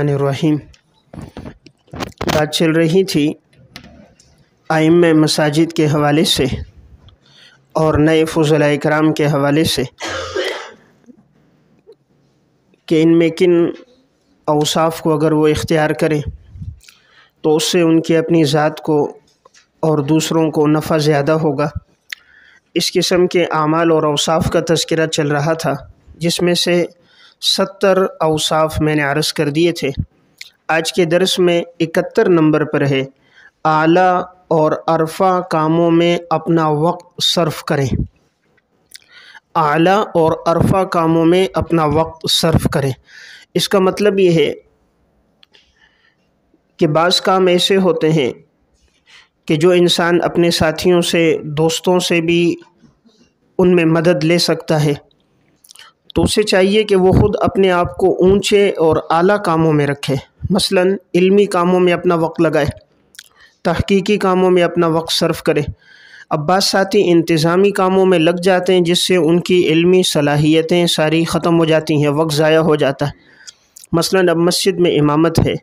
الرحیم بات چل رہی تھی ائمہ مساجد کے حوالے سے اور نئے فضلاء کرام کے حوالے سے کہ ان میں کن اوصاف کو اگر وہ اختیار کریں تو اس سے ان کی اپنی ذات کو اور دوسروں کو نفع زیادہ ہوگا۔ اس قسم کے اعمال اور اوصاف کا تذکرہ چل رہا تھا، جس میں سے 70 اوصاف میں نے عرض کر دیے تھے۔ آج کے درس میں 71 نمبر پر ہے اعلیٰ اور ارفع کاموں میں اپنا وقت صرف کریں۔ اعلیٰ اور ارفع کاموں میں اپنا وقت صرف کریں، اس کا مطلب یہ ہے کہ بعض کام ایسے ہوتے ہیں کہ جو انسان اپنے ساتھیوں سے، دوستوں سے بھی ان میں مدد لے سکتا ہے، تو اسے چاہیے کہ وہ خود اپنے آپ کو اونچے اور اعلیٰ کاموں میں رکھے۔ مثلا علمی کاموں میں اپنا وقت لگائے، تحقیقی کاموں میں اپنا وقت صرف کرے۔ اب بعض ساتھی انتظامی کاموں میں لگ جاتے ہیں جس سے ان کی علمی صلاحیتیں ساری ختم ہو جاتی ہیں، وقت ضائع ہو جاتا ہے۔ مثلا اب مسجد میں امامت ہے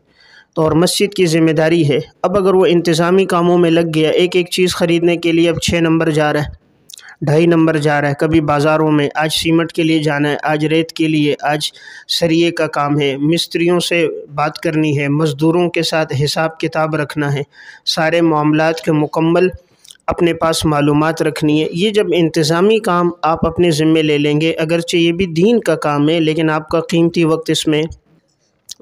تو اور مسجد کی ذمہ داری ہے، اب اگر وہ انتظامی کاموں میں لگ گیا، ایک چیز خریدنے کے لیے اب 6 نمبر جا رہا ہے، 2.5 نمبر جا رہا ہے، کبھی بازاروں میں آج سیمنٹ کے لیے جانا ہے، آج ریت کے لیے، آج سریے کا کام ہے، مستریوں سے بات کرنی ہے، مزدوروں کے ساتھ حساب کتاب رکھنا ہے، سارے معاملات کے مکمل اپنے پاس معلومات رکھنی ہے۔ یہ جب انتظامی کام آپ اپنے ذمے لے لیں گے، اگرچہ یہ بھی دین کا کام ہے لیکن آپ کا قیمتی وقت اس میں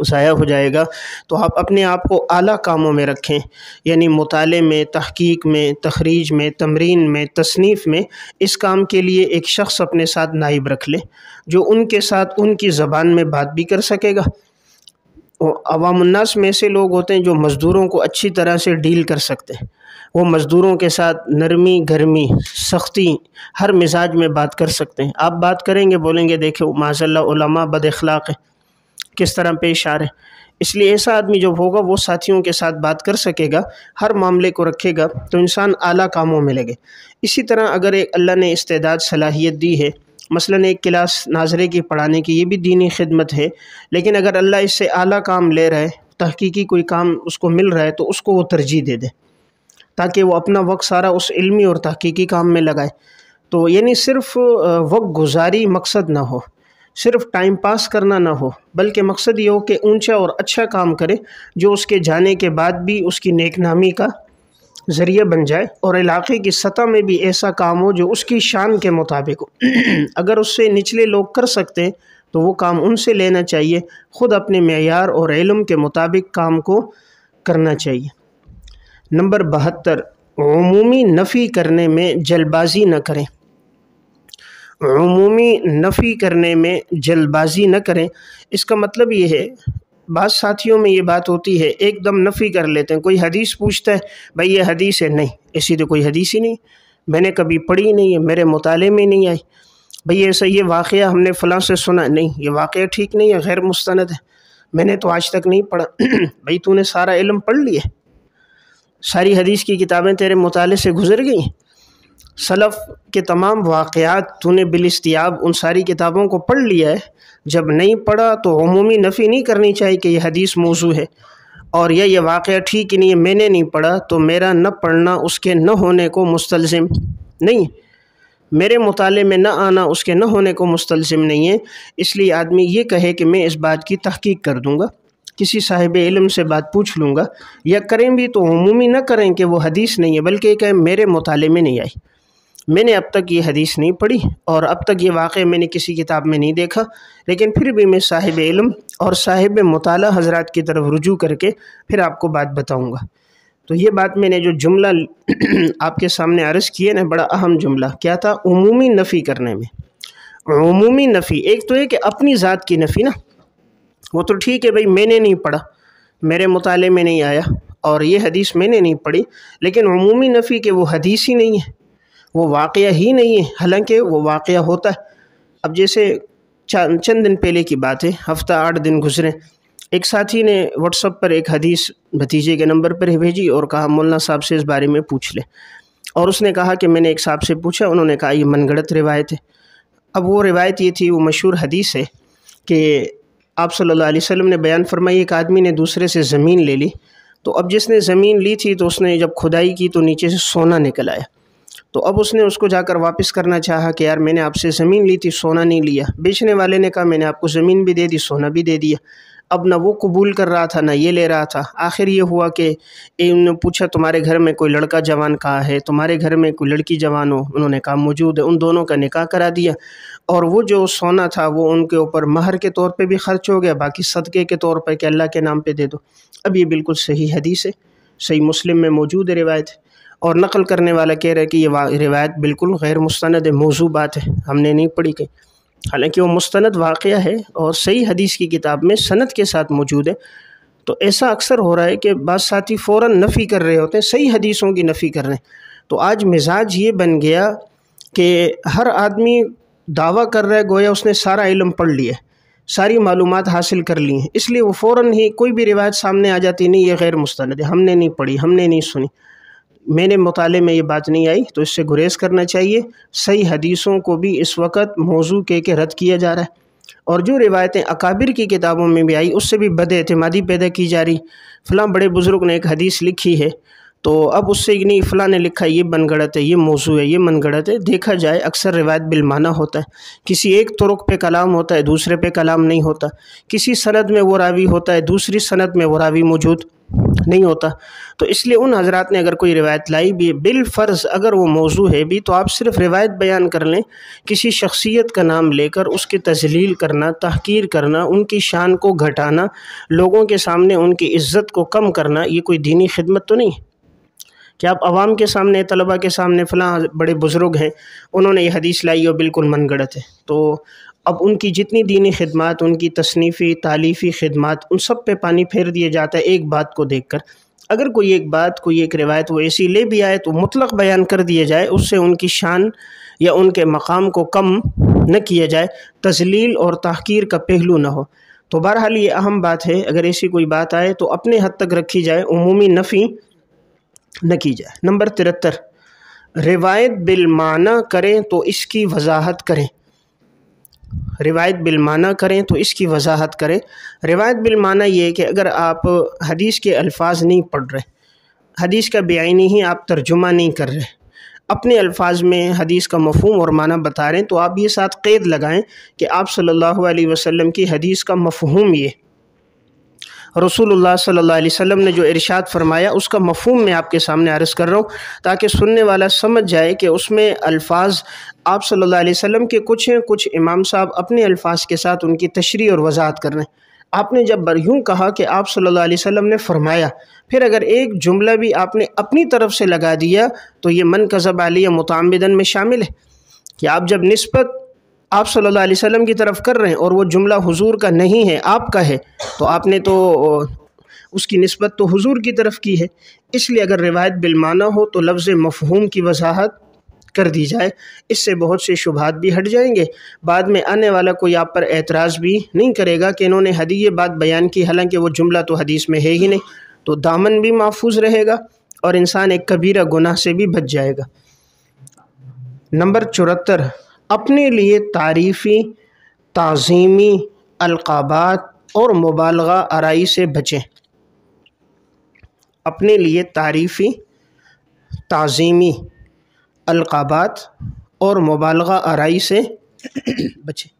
ضائع ہو جائے گا، تو آپ اپنے آپ کو اعلیٰ کاموں میں رکھیں، یعنی مطالعے میں، تحقیق میں، تخریج میں، تمرین میں، تصنیف میں۔ اس کام کے لیے ایک شخص اپنے ساتھ نائب رکھ لیں جو ان کے ساتھ ان کی زبان میں بات بھی کر سکے گا۔ عوام الناس میں ایسے لوگ ہوتے ہیں جو مزدوروں کو اچھی طرح سے ڈیل کر سکتے ہیں، وہ مزدوروں کے ساتھ نرمی گرمی سختی ہر مزاج میں بات کر سکتے ہیں۔ آپ بات کریں گے، بولیں گے دیکھیں معاذ اللہ علماء بد اخلاق ہیں، کس طرح پیش آ رہے ہیں۔ اس لیے ایسا آدمی جو ہوگا وہ ساتھیوں کے ساتھ بات کر سکے گا، ہر معاملے کو رکھے گا، تو انسان اعلیٰ کاموں میں لگے۔ اسی طرح اگر اللہ نے استعداد صلاحیت دی ہے، مثلا ایک کلاس ناظرے کی پڑھانے کی، یہ بھی دینی خدمت ہے، لیکن اگر اللہ اس سے اعلیٰ کام لے رہا ہے، تحقیقی کوئی کام اس کو مل رہا ہے، تو اس کو وہ ترجیح دے دے تاکہ وہ اپنا وقت سارا اس علمی اور تحقیقی کام میں لگائے۔ تو یعنی صرف وقت گزاری مقصد نہ ہو، صرف ٹائم پاس کرنا نہ ہو، بلکہ مقصد یہ ہو کہ اونچا اور اچھا کام کرے جو اس کے جانے کے بعد بھی اس کی نیک نامی کا ذریعہ بن جائے، اور علاقے کی سطح میں بھی ایسا کام ہو جو اس کی شان کے مطابق ہو۔ اگر اس سے نچلے لوگ کر سکتے ہیں تو وہ کام ان سے لینا چاہیے، خود اپنے معیار اور علم کے مطابق کام کو کرنا چاہیے۔ نمبر 72، عمومی نفی کرنے میں جلد بازی نہ کریں۔ عمومی نفی کرنے میں جلد بازی نہ کریں، اس کا مطلب یہ ہے، بعض ساتھیوں میں یہ بات ہوتی ہے، ایک دم نفی کر لیتے ہیں۔ کوئی حدیث پوچھتا ہے، بھائی یہ حدیث ہے، نہیں ایسی تو کوئی حدیث ہی نہیں، میں نے کبھی پڑھی نہیں ہے، میرے مطالعے میں نہیں آئی۔ بھئی ایسا یہ واقعہ ہم نے فلاں سے سنا، نہیں یہ واقعہ ٹھیک نہیں ہے، غیر مستند ہے، میں نے تو آج تک نہیں پڑھا۔ بھئی تو نے سارا علم پڑھ لیا، ساری حدیث کی کتابیں تیرے مطالعے سے گزر گئیں، سلف کے تمام واقعات تو نے بالاستیاب ان ساری کتابوں کو پڑھ لیا ہے۔ جب نہیں پڑھا تو عمومی نفی نہیں کرنی چاہیے کہ یہ حدیث موضوع ہے اور یہ واقعہ ٹھیک ہی نہیں ہے، میں نے نہیں پڑھا تو میرا نہ پڑھنا اس کے نہ ہونے کو مستلزم نہیں، میرے مطالعے میں نہ آنا اس کے نہ ہونے کو مستلزم نہیں ہے۔ اس لیے آدمی یہ کہے کہ میں اس بات کی تحقیق کر دوں گا، کسی صاحب علم سے بات پوچھ لوں گا، یا کریں بھی تو عمومی نہ کریں کہ وہ حدیث نہیں ہے، بلکہ یہ کہیں میرے مطالعے میں نہیں آئی، میں نے اب تک یہ حدیث نہیں پڑھی اور اب تک یہ واقعہ میں نے کسی کتاب میں نہیں دیکھا، لیکن پھر بھی میں صاحب علم اور صاحب مطالعہ حضرات کی طرف رجوع کر کے پھر آپ کو بات بتاؤں گا۔ تو یہ بات میں نے جو جملہ آپ کے سامنے عرض کیے نا، بڑا اہم جملہ کیا تھا؟ عمومی نفی کرنے میں۔ عمومی نفی ایک تو ہے کہ اپنی ذات کی نفی نا، وہ تو ٹھیک ہے بھئی میں نے نہیں پڑھا، میرے مطالعے میں نہیں آیا اور یہ حدیث میں نے نہیں پڑھی، لیکن عمومی نفی کہ وہ حدیث ہی نہیں ہے، وہ واقعہ ہی نہیں ہے، حالانکہ وہ واقعہ ہوتا ہے۔ اب جیسے چند دن پہلے کی بات ہے، ہفتہ 8 دن گزرے، ایک ساتھی نے واٹس ایپ پر ایک حدیث بھتیجے کے نمبر پر بھیجی اور کہا مولانا صاحب سے اس بارے میں پوچھ لیں، اور اس نے کہا کہ میں نے ایک صاحب سے پوچھا، انہوں نے کہا یہ من گھڑت روایت ہے۔ اب وہ روایت یہ تھی، وہ مشہور حدیث ہے کہ آپ صلی اللہ علیہ وسلم نے بیان فرمائی ایک آدمی نے دوسرے سے زمین لے لی، تو اب جس نے زمین لی تھی تو اس نے جب کھدائی کی تو نیچے سے سونا نکل آیا، تو اب اس نے اس کو جا کر واپس کرنا چاہا کہ یار میں نے آپ سے زمین لی تھی، سونا نہیں لیا۔ بیچنے والے نے کہا میں نے آپ کو زمین بھی دے دی، سونا بھی دے دیا۔ اب نہ وہ قبول کر رہا تھا نہ یہ لے رہا تھا۔ آخر یہ ہوا کہ انہوں نے پوچھا تمہارے گھر میں کوئی لڑکا جوان کہاں ہے، تمہارے گھر میں کوئی لڑکی جوان ہو؟ انہوں نے کہا موجود ہے۔ ان دونوں کا نکاح کرا دیا، اور وہ جو سونا تھا وہ ان کے اوپر مہر کے طور پہ بھی خرچ ہو گیا، باقی صدقے کے طور پہ کہ اللہ کے نام پہ دے دو۔ اب یہ بالکل صحیح حدیث ہے، صحیح مسلم میں موجود ہے روایت، اور نقل کرنے والا کہہ رہا ہے کہ یہ روایت بالکل غیر مستند ہے، موضوع بات ہے، ہم نے نہیں پڑھی کہیں، حالانکہ وہ مستند واقعہ ہے اور صحیح حدیث کی کتاب میں سند کے ساتھ موجود ہے۔ تو ایسا اکثر ہو رہا ہے کہ بعض ساتھی فوراً نفی کر رہے ہوتے ہیں، صحیح حدیثوں کی نفی کر رہے ہیں۔ تو آج مزاج یہ بن گیا کہ ہر آدمی دعویٰ کر رہا ہے گویا اس نے سارا علم پڑھ لیا ہے، ساری معلومات حاصل کر لی ہیں، اس لیے وہ فوراً ہی کوئی بھی روایت سامنے آ جاتی، نہیں یہ غیر مستند ہے، ہم نے نہیں پڑھی، ہم نے نہیں سنی، میں نے مطالعے میں یہ بات نہیں آئی، تو اس سے گریز کرنا چاہیے۔ صحیح حدیثوں کو بھی اس وقت موضوع کہہ کے رد کیا جا رہا ہے، اور جو روایتیں اکابر کی کتابوں میں بھی آئی اس سے بھی بد اعتمادی پیدا کی جا رہی۔ فلاں بڑے بزرگ نے ایک حدیث لکھی ہے تو اب اس سے نہیں فلاں نے لکھا یہ من گڑت ہے، یہ موضوع ہے، یہ من گڑت ہے۔ دیکھا جائے اکثر روایت بالمعنی ہوتا ہے، کسی ایک طرق پہ کلام ہوتا ہے، دوسرے پہ کلام نہیں ہوتا، کسی سند میں وہ راوی ہوتا ہے، دوسری سند میں وہ راوی موجود نہیں ہوتا۔ تو اس لیے ان حضرات نے اگر کوئی روایت لائی بھی بالفرض اگر وہ موضوع ہے بھی، تو آپ صرف روایت بیان کر لیں، کسی شخصیت کا نام لے کر اس کی تذلیل کرنا، تحقیر کرنا، ان کی شان کو گھٹانا، لوگوں کے سامنے ان کی عزت کو کم کرنا، یہ کوئی دینی خدمت تو نہیں ہے کہ آپ عوام کے سامنے، طلباء کے سامنے فلاں بڑے بزرگ ہیں انہوں نے یہ حدیث لائی اور بالکل من گڑت ہے۔ تو اب ان کی جتنی دینی خدمات، ان کی تصنیفی تالیفی خدمات، ان سب پہ پانی پھیر دیا جاتا ہے ایک بات کو دیکھ کر۔ اگر کوئی ایک بات، کوئی ایک روایت وہ ایسی لے بھی آئے تو مطلق بیان کر دیا جائے، اس سے ان کی شان یا ان کے مقام کو کم نہ کیا جائے، تذلیل اور تحقیر کا پہلو نہ ہو۔ تو بہرحال یہ اہم بات ہے، اگر ایسی کوئی بات آئے تو اپنے حد تک رکھی جائے، عمومی نفی نہ کی جائے۔ نمبر 73، روایت بالمعنی کریں تو اس کی وضاحت کریں۔ روایت بالمعنی کریں تو اس کی وضاحت کریں۔ روایت بالمعنی یہ ہے کہ اگر آپ حدیث کے الفاظ نہیں پڑھ رہے، حدیث کا بعینی ہی آپ ترجمہ نہیں کر رہے، اپنے الفاظ میں حدیث کا مفہوم اور معنی بتا رہے ہیں، تو آپ یہ ساتھ قید لگائیں کہ آپ صلی اللہ علیہ وسلم کی حدیث کا مفہوم یہ، رسول اللہ صلی اللہ علیہ وسلم نے جو ارشاد فرمایا اس کا مفہوم میں آپ کے سامنے عرض کر رہا ہوں، تاکہ سننے والا سمجھ جائے کہ اس میں الفاظ آپ صلی اللہ علیہ وسلم کے کچھ ہیں، کچھ امام صاحب اپنے الفاظ کے ساتھ ان کی تشریح اور وضاحت کر رہے ہیں۔ آپ نے جب یوں کہا کہ آپ صلی اللہ علیہ وسلم نے فرمایا، پھر اگر ایک جملہ بھی آپ نے اپنی طرف سے لگا دیا تو یہ من کذب علی متعمدن میں شامل ہے، کہ آپ جب نسبت آپ صلی اللہ علیہ وسلم کی طرف کر رہے ہیں اور وہ جملہ حضور کا نہیں ہے، آپ کا ہے، تو آپ نے تو اس کی نسبت تو حضور کی طرف کی ہے۔ اس لیے اگر روایت بالمعنی ہو تو لفظ مفہوم کی وضاحت کر دی جائے، اس سے بہت سے شبہات بھی ہٹ جائیں گے، بعد میں آنے والا کوئی آپ پر اعتراض بھی نہیں کرے گا کہ انہوں نے یہ بات بیان کی، حالانکہ وہ جملہ تو حدیث میں ہے ہی نہیں۔ تو دامن بھی محفوظ رہے گا اور انسان ایک کبیرہ گناہ سے بھی بچ جائے گا۔ نمبر 74، اپنے لیے تعریفی، تعظیمی القابات اور مبالغہ آرائی سے بچیں۔ اپنے لیے تعریفی، تعظیمی القابات اور مبالغہ آرائی سے بچیں۔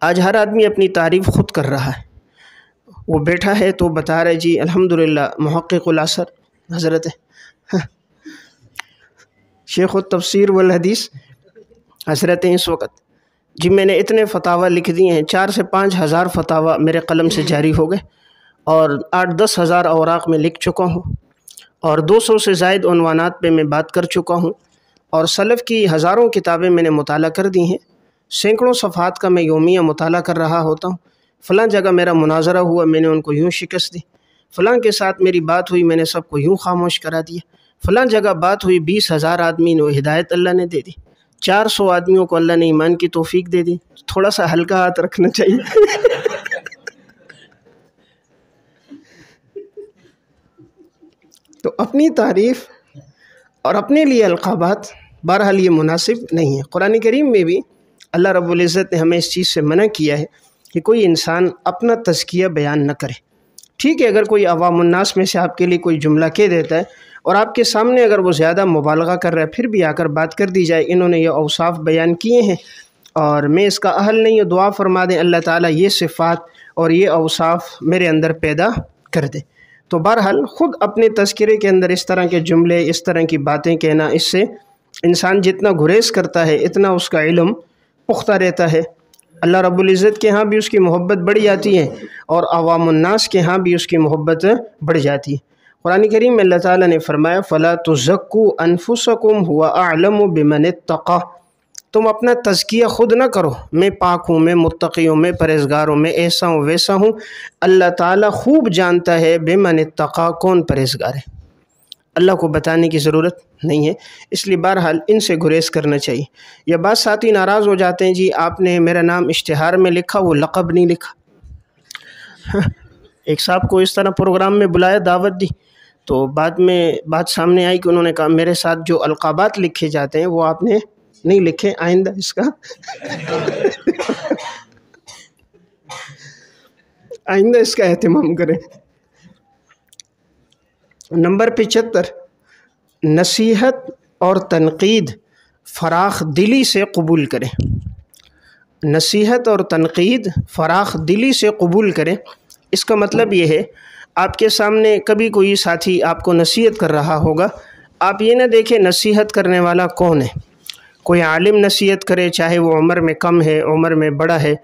آج ہر آدمی اپنی تعریف خود کر رہا ہے، وہ بیٹھا ہے تو بتا رہے جی الحمدللہ محقق العصر حضرت شیخ التفسیر والحدیث حضرت اس وقت جی میں نے اتنے فتاوی لکھ دیے ہیں، 4 سے 5 ہزار فتاوی میرے قلم سے جاری ہو گئے، اور 8-10 ہزار اوراق میں لکھ چکا ہوں، اور 200 سے زائد عنوانات پہ میں بات کر چکا ہوں، اور سلف کی ہزاروں کتابیں میں نے مطالعہ کر دی ہیں، سینکڑوں صفحات کا میں یومیہ مطالعہ کر رہا ہوتا ہوں۔ فلاں جگہ میرا مناظرہ ہوا، میں نے ان کو یوں شکست دی، فلاں کے ساتھ میری بات ہوئی، میں نے سب کو یوں خاموش کرا دیا، فلاں جگہ بات ہوئی 20,000 آدمی نے ہدایت اللہ نے دے دی، 400 آدمیوں کو اللہ نے ایمان کی توفیق دے دی۔ تھوڑا سا ہلکا ہاتھ رکھنا چاہیے۔ تو اپنی تعریف اور اپنے لیے القابات بہرحال یہ مناسب نہیں ہے۔ قرآن کریم میں بھی اللہ رب العزت نے ہمیں اس چیز سے منع کیا ہے کہ کوئی انسان اپنا تزکیہ بیان نہ کرے۔ ٹھیک ہے، اگر کوئی عوام الناس میں سے آپ کے لیے کوئی جملہ کہہ دیتا ہے اور آپ کے سامنے اگر وہ زیادہ مبالغہ کر رہا ہے، پھر بھی آ کر بات کر دی جائے انہوں نے یہ اوصاف بیان کیے ہیں اور میں اس کا اہل نہیں ہوں، دعا فرما دیں اللہ تعالیٰ یہ صفات اور یہ اوصاف میرے اندر پیدا کر دے۔ تو بہرحال خود اپنے تذکرے کے اندر اس طرح کے جملے، اس طرح کی باتیں کہنا، اس سے انسان جتنا گریز کرتا ہے اتنا اس کا علم پختہ رہتا ہے، اللہ رب العزت کے ہاں بھی اس کی محبت بڑھ جاتی ہے اور عوام الناس کے ہاں بھی اس کی محبت بڑھ جاتی ہے۔ قرآن کریم میں اللہ تعالیٰ نے فرمایا فَلَا تُزَكُّوا أَنفُسَكُمْ هُوَ أَعْلَمُ بِمَنِ اتَّقَىٰ، تم اپنا تزکیہ خود نہ کرو، میں پاک ہوں، میں متقی ہوں، میں پرہیزگار ہوں، میں ایسا ہوں ویسا ہوں، اللہ تعالیٰ خوب جانتا ہے بِمَنِ اتَّقَىٰ کون پرہیزگار ہے۔ اللہ کو بتانے کی ضرورت نہیں ہے، اس لیے بہرحال ان سے گریز کرنا چاہیے۔ یا بعض ساتھی ناراض ہو جاتے ہیں جی آپ نے میرا نام اشتہار میں لکھا، وہ لقب نہیں لکھا۔ ایک صاحب کو اس طرح پروگرام میں بلایا، دعوت دی، تو بعد میں بات سامنے آئی کہ انہوں نے کہا میرے ساتھ جو القابات لکھے جاتے ہیں وہ آپ نے نہیں لکھے، آئندہ اس کا آئندہ اس کا اہتمام کریں۔ نمبر 75، نصیحت اور تنقید فراخ دلی سے قبول کریں۔ نصیحت اور تنقید فراخ دلی سے قبول کریں، اس کا مطلب یہ ہے آپ کے سامنے کبھی کوئی ساتھی آپ کو نصیحت کر رہا ہوگا، آپ یہ نہ دیکھیں نصیحت کرنے والا کون ہے، کوئی عالم نصیحت کرے چاہے وہ عمر میں کم ہے عمر میں بڑا ہے،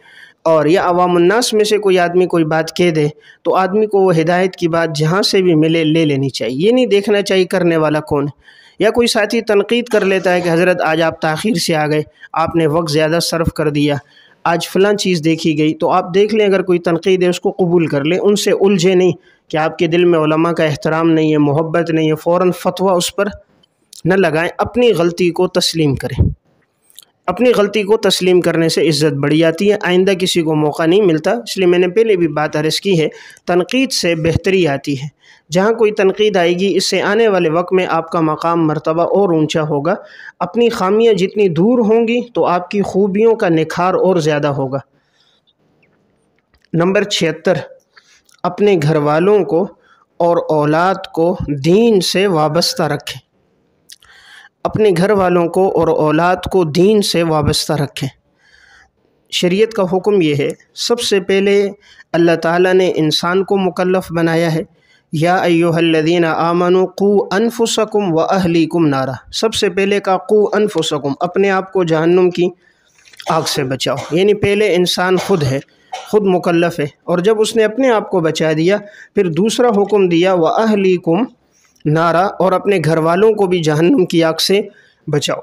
اور یا عوام الناس میں سے کوئی آدمی کوئی بات کہہ دے تو آدمی کو وہ ہدایت کی بات جہاں سے بھی ملے لے لینی چاہیے، یہ نہیں دیکھنا چاہیے کرنے والا کون ہے۔ یا کوئی ساتھی تنقید کر لیتا ہے کہ حضرت آج آپ تاخیر سے آ گئے، آپ نے وقت زیادہ صرف کر دیا، آج فلاں چیز دیکھی گئی، تو آپ دیکھ لیں اگر کوئی تنقید ہے اس کو قبول کر لیں، ان سے الجھے نہیں کہ آپ کے دل میں علماء کا احترام نہیں ہے، محبت نہیں ہے، فوراً فتویٰ اس پر نہ لگائیں، اپنی غلطی کو تسلیم کریں۔ اپنی غلطی کو تسلیم کرنے سے عزت بڑھ جاتی ہے، آئندہ کسی کو موقع نہیں ملتا، اس لیے میں نے پہلے بھی بات عرض کی ہے، تنقید سے بہتری آتی ہے، جہاں کوئی تنقید آئے گی اس سے آنے والے وقت میں آپ کا مقام مرتبہ اور اونچا ہوگا، اپنی خامیاں جتنی دور ہوں گی تو آپ کی خوبیوں کا نکھار اور زیادہ ہوگا۔ نمبر 76، اپنے گھر والوں کو اور اولاد کو دین سے وابستہ رکھیں۔ اپنے گھر والوں کو اور اولاد کو دین سے وابستہ رکھیں۔ شریعت کا حکم یہ ہے، سب سے پہلے اللہ تعالیٰ نے انسان کو مکلف بنایا ہے، یا ایھا الذین آمنوا قوا انفسکم واہلیکم نارا، سب سے پہلے کا قوا انفسکم، اپنے آپ کو جہنم کی آگ سے بچاؤ، یعنی پہلے انسان خود ہے، خود مکلف ہے، اور جب اس نے اپنے آپ کو بچا دیا پھر دوسرا حکم دیا واہلیکم نارا، اور اپنے گھر والوں کو بھی جہنم کی آگ سے بچاؤ۔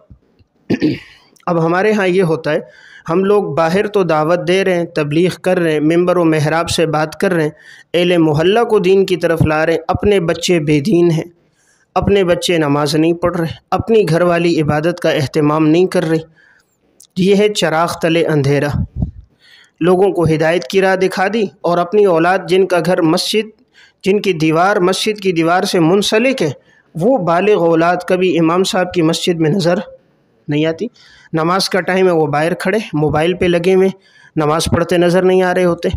اب ہمارے ہاں یہ ہوتا ہے، ہم لوگ باہر تو دعوت دے رہے ہیں، تبلیغ کر رہے ہیں، ممبر و محراب سے بات کر رہے ہیں، اہل محلہ کو دین کی طرف لا رہے ہیں، اپنے بچے بے دین ہیں، اپنے بچے نماز نہیں پڑھ رہے، اپنی گھر والی عبادت کا اہتمام نہیں کر رہی۔ یہ ہے چراغ تلے اندھیرا، لوگوں کو ہدایت کی راہ دکھا دی اور اپنی اولاد جن کا گھر مسجد، جن کی دیوار مسجد کی دیوار سے منسلک ہے، وہ بالغ اولاد کبھی امام صاحب کی مسجد میں نظر نہیں آتی، نماز کا ٹائم ہے وہ باہر کھڑے موبائل پہ لگے ہوئے، نماز پڑھتے نظر نہیں آ رہے ہوتے۔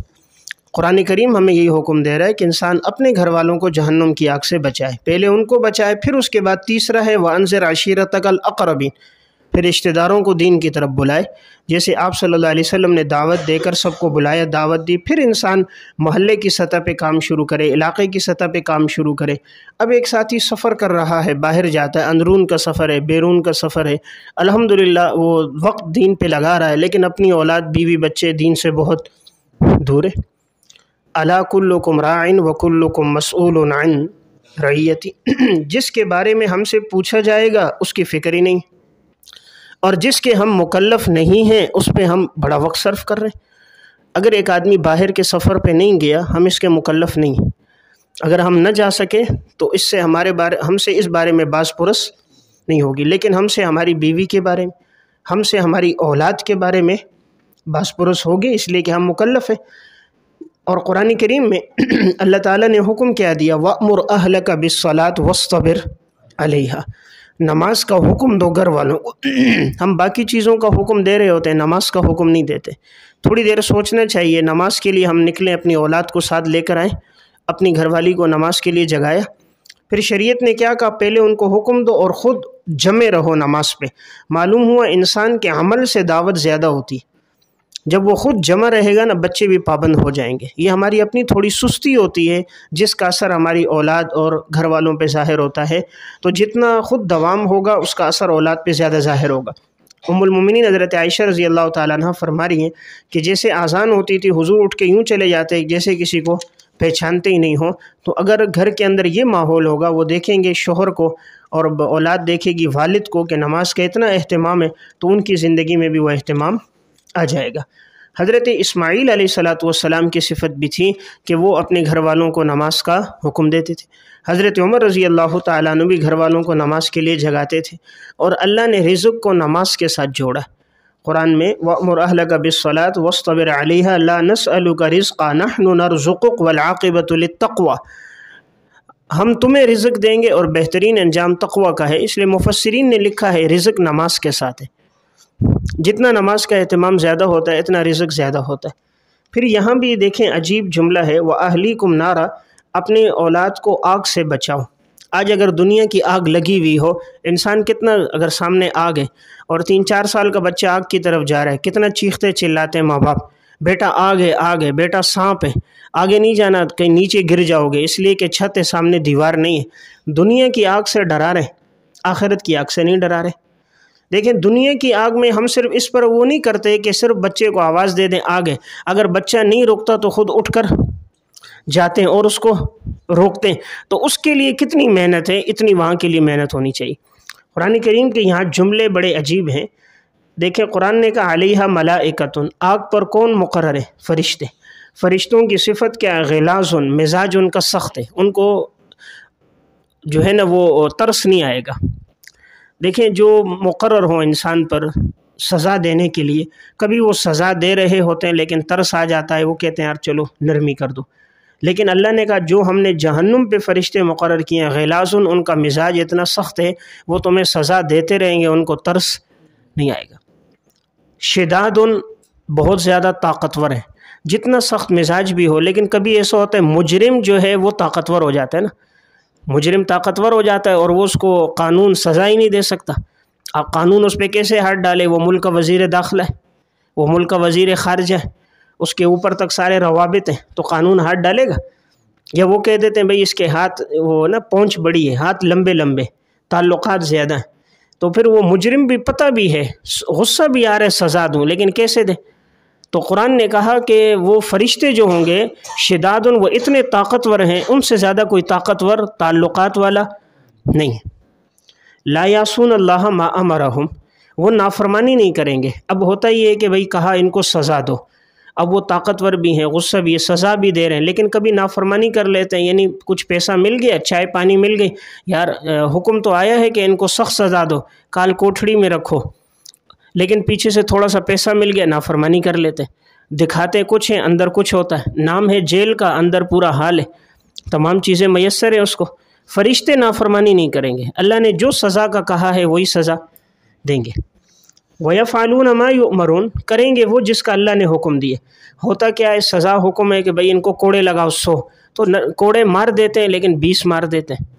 قرآن کریم ہمیں یہی حکم دے رہا ہے کہ انسان اپنے گھر والوں کو جہنم کی آگ سے بچائے، پہلے ان کو بچائے، پھر اس کے بعد تیسرا ہے وَأَنذِرْ عَشِيرَتَكَ الْأَقْرَبِينَ، پھر رشتہ داروں کو دین کی طرف بلائے، جیسے آپ صلی اللہ علیہ وسلم نے دعوت دے کر سب کو بلایا، دعوت دی، پھر انسان محلے کی سطح پہ کام شروع کرے، علاقے کی سطح پہ کام شروع کرے۔ اب ایک ساتھی سفر کر رہا ہے، باہر جاتا ہے، اندرون کا سفر ہے، بیرون کا سفر ہے، الحمدللہ وہ وقت دین پہ لگا رہا ہے، لیکن اپنی اولاد بیوی بچے دین سے بہت دور ہے۔ الا کلکم راع وکلکم مسئول عن رعیتی، جس کے بارے میں ہم سے پوچھا جائے گا اس کی فکر ہی نہیں، اور جس کے ہم مکلف نہیں ہیں اس پہ ہم بڑا وقت صرف کر رہے ہیں۔ اگر ایک آدمی باہر کے سفر پہ نہیں گیا، ہم اس کے مکلف نہیں ہیں، اگر ہم نہ جا سکے تو اس سے ہم سے اس بارے میں باز پرس نہیں ہوگی، لیکن ہم سے ہماری بیوی کے بارے میں، ہم سے ہماری اولاد کے بارے میں باز پرس ہوگی، اس لیے کہ ہم مکلف ہیں۔ اور قرآن کریم میں اللہ تعالیٰ نے حکم کیا دیا وَأْمُرْ أَهْلَكَ بِالصَّلَاةِ وَاصْطَبِرْ عَلَيْهَا، نماز کا حکم دو گھر والوں کو۔ ہم باقی چیزوں کا حکم دے رہے ہوتے ہیں، نماز کا حکم نہیں دیتے۔ تھوڑی دیر سوچنا چاہیے، نماز کے لیے ہم نکلیں، اپنی اولاد کو ساتھ لے کر آئیں، اپنی گھر والی کو نماز کے لیے جگایا۔ پھر شریعت نے کیا کہا، پہلے ان کو حکم دو اور خود جمے رہو نماز پہ۔ معلوم ہوا انسان کے عمل سے دعوت زیادہ ہوتی، جب وہ خود جمع رہے گا نا بچے بھی پابند ہو جائیں گے۔ یہ ہماری اپنی تھوڑی سستی ہوتی ہے جس کا اثر ہماری اولاد اور گھر والوں پہ ظاہر ہوتا ہے، تو جتنا خود دوام ہوگا اس کا اثر اولاد پہ زیادہ ظاہر ہوگا۔ ام المومنین حضرت عائشہ رضی اللہ تعالیٰ عنہ فرما رہی ہیں کہ جیسے اذان ہوتی تھی حضور اٹھ کے یوں چلے جاتے جیسے کسی کو پہچانتے ہی نہیں ہوں، تو اگر گھر کے اندر یہ ماحول ہوگا، وہ دیکھیں گے شوہر کو اور اولاد دیکھے گی والد کو کہ نماز کا اتنا اہتمام ہے، تو ان کی زندگی میں بھی وہ اہتمام آ جائے گا۔ حضرت اسماعیل علیہ السلام کی صفت بھی تھی کہ وہ اپنے گھر والوں کو نماز کا حکم دیتے تھے۔ حضرت عمر رضی اللہ تعالیٰ عنہ بھی گھر والوں کو نماز کے لیے جگاتے تھے، اور اللہ نے رزق کو نماز کے ساتھ جوڑا۔ قرآن میں وَأْمُرْ أَهْلَكَ بِالصَّلَاةِ وَاصْطَبِرْ عَلَيْهَا لَا نَسْأَلُكَ رِزْقًا نَحْنُ نَرْزُقُكَ وَالْعَاقِبَةُ لِلتَّقْوَىٰ، ہم تمہیں رزق دیں گے اور بہترین انجام تقویٰ کا ہے۔ اس لیے مفسرین نے لکھا ہے رزق نماز کے ساتھ ہے، جتنا نماز کا اہتمام زیادہ ہوتا ہے اتنا رزق زیادہ ہوتا ہے۔ پھر یہاں بھی دیکھیں عجیب جملہ ہے، وَأَهْلِيكُمْ نَارًا، اپنے اولاد کو آگ سے بچاؤ۔ آج اگر دنیا کی آگ لگی ہوئی ہو، انسان کتنا، اگر سامنے آگ ہے اور 3-4 سال کا بچہ آگ کی طرف جا رہا ہے، کتنا چیختے چلاتے ہیں ماں باپ، بیٹا آگ ہے، آگ ہے، بیٹا سانپ ہے، آگے نہیں جانا، کہیں نیچے گر جاؤ گے، اس لیے کہ چھت ہے، سامنے دیوار نہیں ہے۔ دنیا کی آگ سے ڈرا رہے، آخرت کی آگ سے نہیں ڈرا رہے۔ دیکھیں دنیا کی آگ میں ہم صرف اس پر وہ نہیں کرتے کہ صرف بچے کو آواز دے دیں آگ ہے، اگر بچہ نہیں روکتا تو خود اٹھ کر جاتے ہیں اور اس کو روکتے ہیں، تو اس کے لیے کتنی محنت ہے، اتنی وہاں کے لیے محنت ہونی چاہیے۔ قرآن کریم کے یہاں جملے بڑے عجیب ہیں۔ دیکھیں قرآن نے کہا علیہا ملائکۃ، آگ پر کون مقرر ہے؟ فرشتے۔ فرشتوں کی صفت کیا ہے؟ غلاظ، مزاج ان کا سخت ہے، ان کو جو ہے نا وہ ترس نہیں آئے گا۔ دیکھیں جو مقرر ہوں انسان پر سزا دینے کے لیے، کبھی وہ سزا دے رہے ہوتے ہیں لیکن ترس آ جاتا ہے، وہ کہتے ہیں یار چلو نرمی کر دو۔ لیکن اللہ نے کہا جو ہم نے جہنم پہ فرشتے مقرر کیے ہیں غلاظ، ان کا مزاج اتنا سخت ہے، وہ تمہیں سزا دیتے رہیں گے، ان کو ترس نہیں آئے گا۔ شداد، بہت زیادہ طاقتور ہے، جتنا سخت مزاج بھی ہو، لیکن کبھی ایسا ہوتا ہے مجرم جو ہے وہ طاقتور ہو جاتا ہے نا، مجرم طاقتور ہو جاتا ہے اور وہ اس کو قانون سزا ہی نہیں دے سکتا۔ آپ قانون اس پہ کیسے ہاتھ ڈالے؟ وہ ملک کا وزیر داخلہ ہے، وہ ملک کا وزیر خارجہ ہے، اس کے اوپر تک سارے روابط ہیں، تو قانون ہاتھ ڈالے گا؟ یا وہ کہہ دیتے ہیں بھئی اس کے ہاتھ وہ نا پونچھ بڑی ہے، ہاتھ لمبے لمبے، تعلقات زیادہ ہیں، تو پھر وہ مجرم بھی پتہ بھی ہے، غصہ بھی آ رہا ہے سزا دوں، لیکن کیسے دیں؟ تو قرآن نے کہا کہ وہ فرشتے جو ہوں گے شداد، وہ اتنے طاقتور ہیں، ان سے زیادہ کوئی طاقتور تعلقات والا نہیں ہے۔ لا یعصون اللہ ما امرہم، وہ نافرمانی نہیں کریں گے۔ اب ہوتا ہی ہے کہ بھئی کہا ان کو سزا دو، اب وہ طاقتور بھی ہیں، غصہ بھی ہے، سزا بھی دے رہے ہیں، لیکن کبھی نافرمانی کر لیتے ہیں، یعنی کچھ پیسہ مل گیا، چائے پانی مل گئی، یار حکم تو آیا ہے کہ ان کو سخت سزا دو، کال کوٹھڑی میں رکھو، لیکن پیچھے سے تھوڑا سا پیسہ مل گیا، نافرمانی کر لیتے ہیں، دکھاتے کچھ ہیں اندر کچھ ہوتا ہے، نام ہے جیل کا، اندر پورا حال ہے، تمام چیزیں میسر ہیں اس کو۔ فرشتے نافرمانی نہیں کریں گے، اللہ نے جو سزا کا کہا ہے وہی سزا دیں گے۔ وَيَفْعَلُونَ مَا يُؤْمَرُونَ، کریں گے وہ جس کا اللہ نے حکم دیے۔ ہوتا کیا ہے، سزا حکم ہے کہ بھئی ان کو کوڑے لگاؤ 100، تو کوڑے مار دیتے ہیں لیکن 20 مار دیتے ہیں،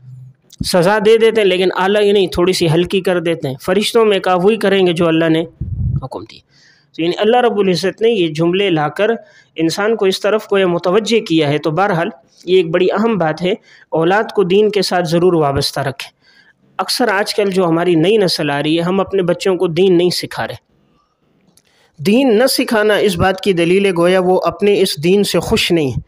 سزا دے دیتے ہیں لیکن اعلیٰ ہی نہیں، تھوڑی سی ہلکی کر دیتے ہیں۔ فرشتوں میں کہا وہی کریں گے جو اللہ نے حکم دیے۔ تو یعنی اللہ رب العزت نے یہ جملے لا کر انسان کو اس طرف کو یہ متوجہ کیا ہے۔ تو بہرحال یہ ایک بڑی اہم بات ہے، اولاد کو دین کے ساتھ ضرور وابستہ رکھیں۔ اکثر آج کل جو ہماری نئی نسل آ رہی ہے، ہم اپنے بچوں کو دین نہیں سکھا رہے۔ دین نہ سکھانا اس بات کی دلیل ہے گویا وہ اپنے اس دین سے خوش نہیں ہے۔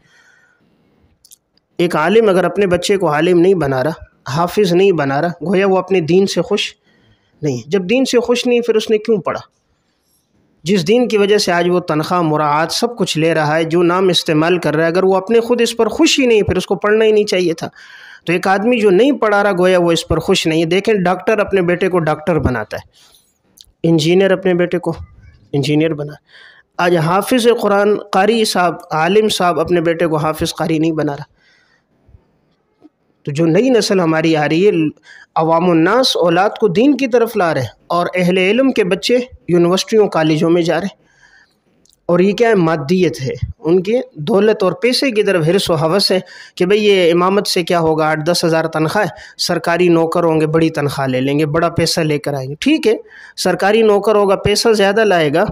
ایک عالم اگر اپنے بچے کو عالم نہیں بنا رہا، حافظ نہیں بنا رہا، گویا وہ اپنے دین سے خوش نہیں ہے۔ جب دین سے خوش نہیں پھر اس نے کیوں پڑھا؟ جس دین کی وجہ سے آج وہ تنخواہ مراعات سب کچھ لے رہا ہے، جو نام استعمال کر رہا ہے، اگر وہ اپنے خود اس پر خوش ہی نہیں پھر اس کو پڑھنا ہی نہیں چاہیے تھا۔ تو ایک آدمی جو نہیں پڑھا رہا گویا وہ اس پر خوش نہیں ہے۔ دیکھیں ڈاکٹر اپنے بیٹے کو ڈاکٹر بناتا ہے، انجینئر اپنے بیٹے کو انجینئر بنا۔ آج حافظ قرآن قاری صاحب، عالم صاحب اپنے بیٹے کو حافظ قاری نہیں بنا رہا۔ تو جو نئی نسل ہماری آ رہی ہے، عوام الناس اولاد کو دین کی طرف لا رہے ہیں، اور اہل علم کے بچے یونیورسٹیوں کالجوں میں جا رہے ہیں۔ اور یہ کیا ہے؟ مادیت ہے، ان کی دولت اور پیسے کی طرف حرص و ہوس ہے کہ بھئی یہ امامت سے کیا ہوگا، 8-10 ہزار تنخواہ ہے، سرکاری نوکر ہوں گے بڑی تنخواہ لے لیں گے، بڑا پیسہ لے کر آئیں گے۔ ٹھیک ہے، سرکاری نوکر ہوگا، پیسہ زیادہ لائے گا،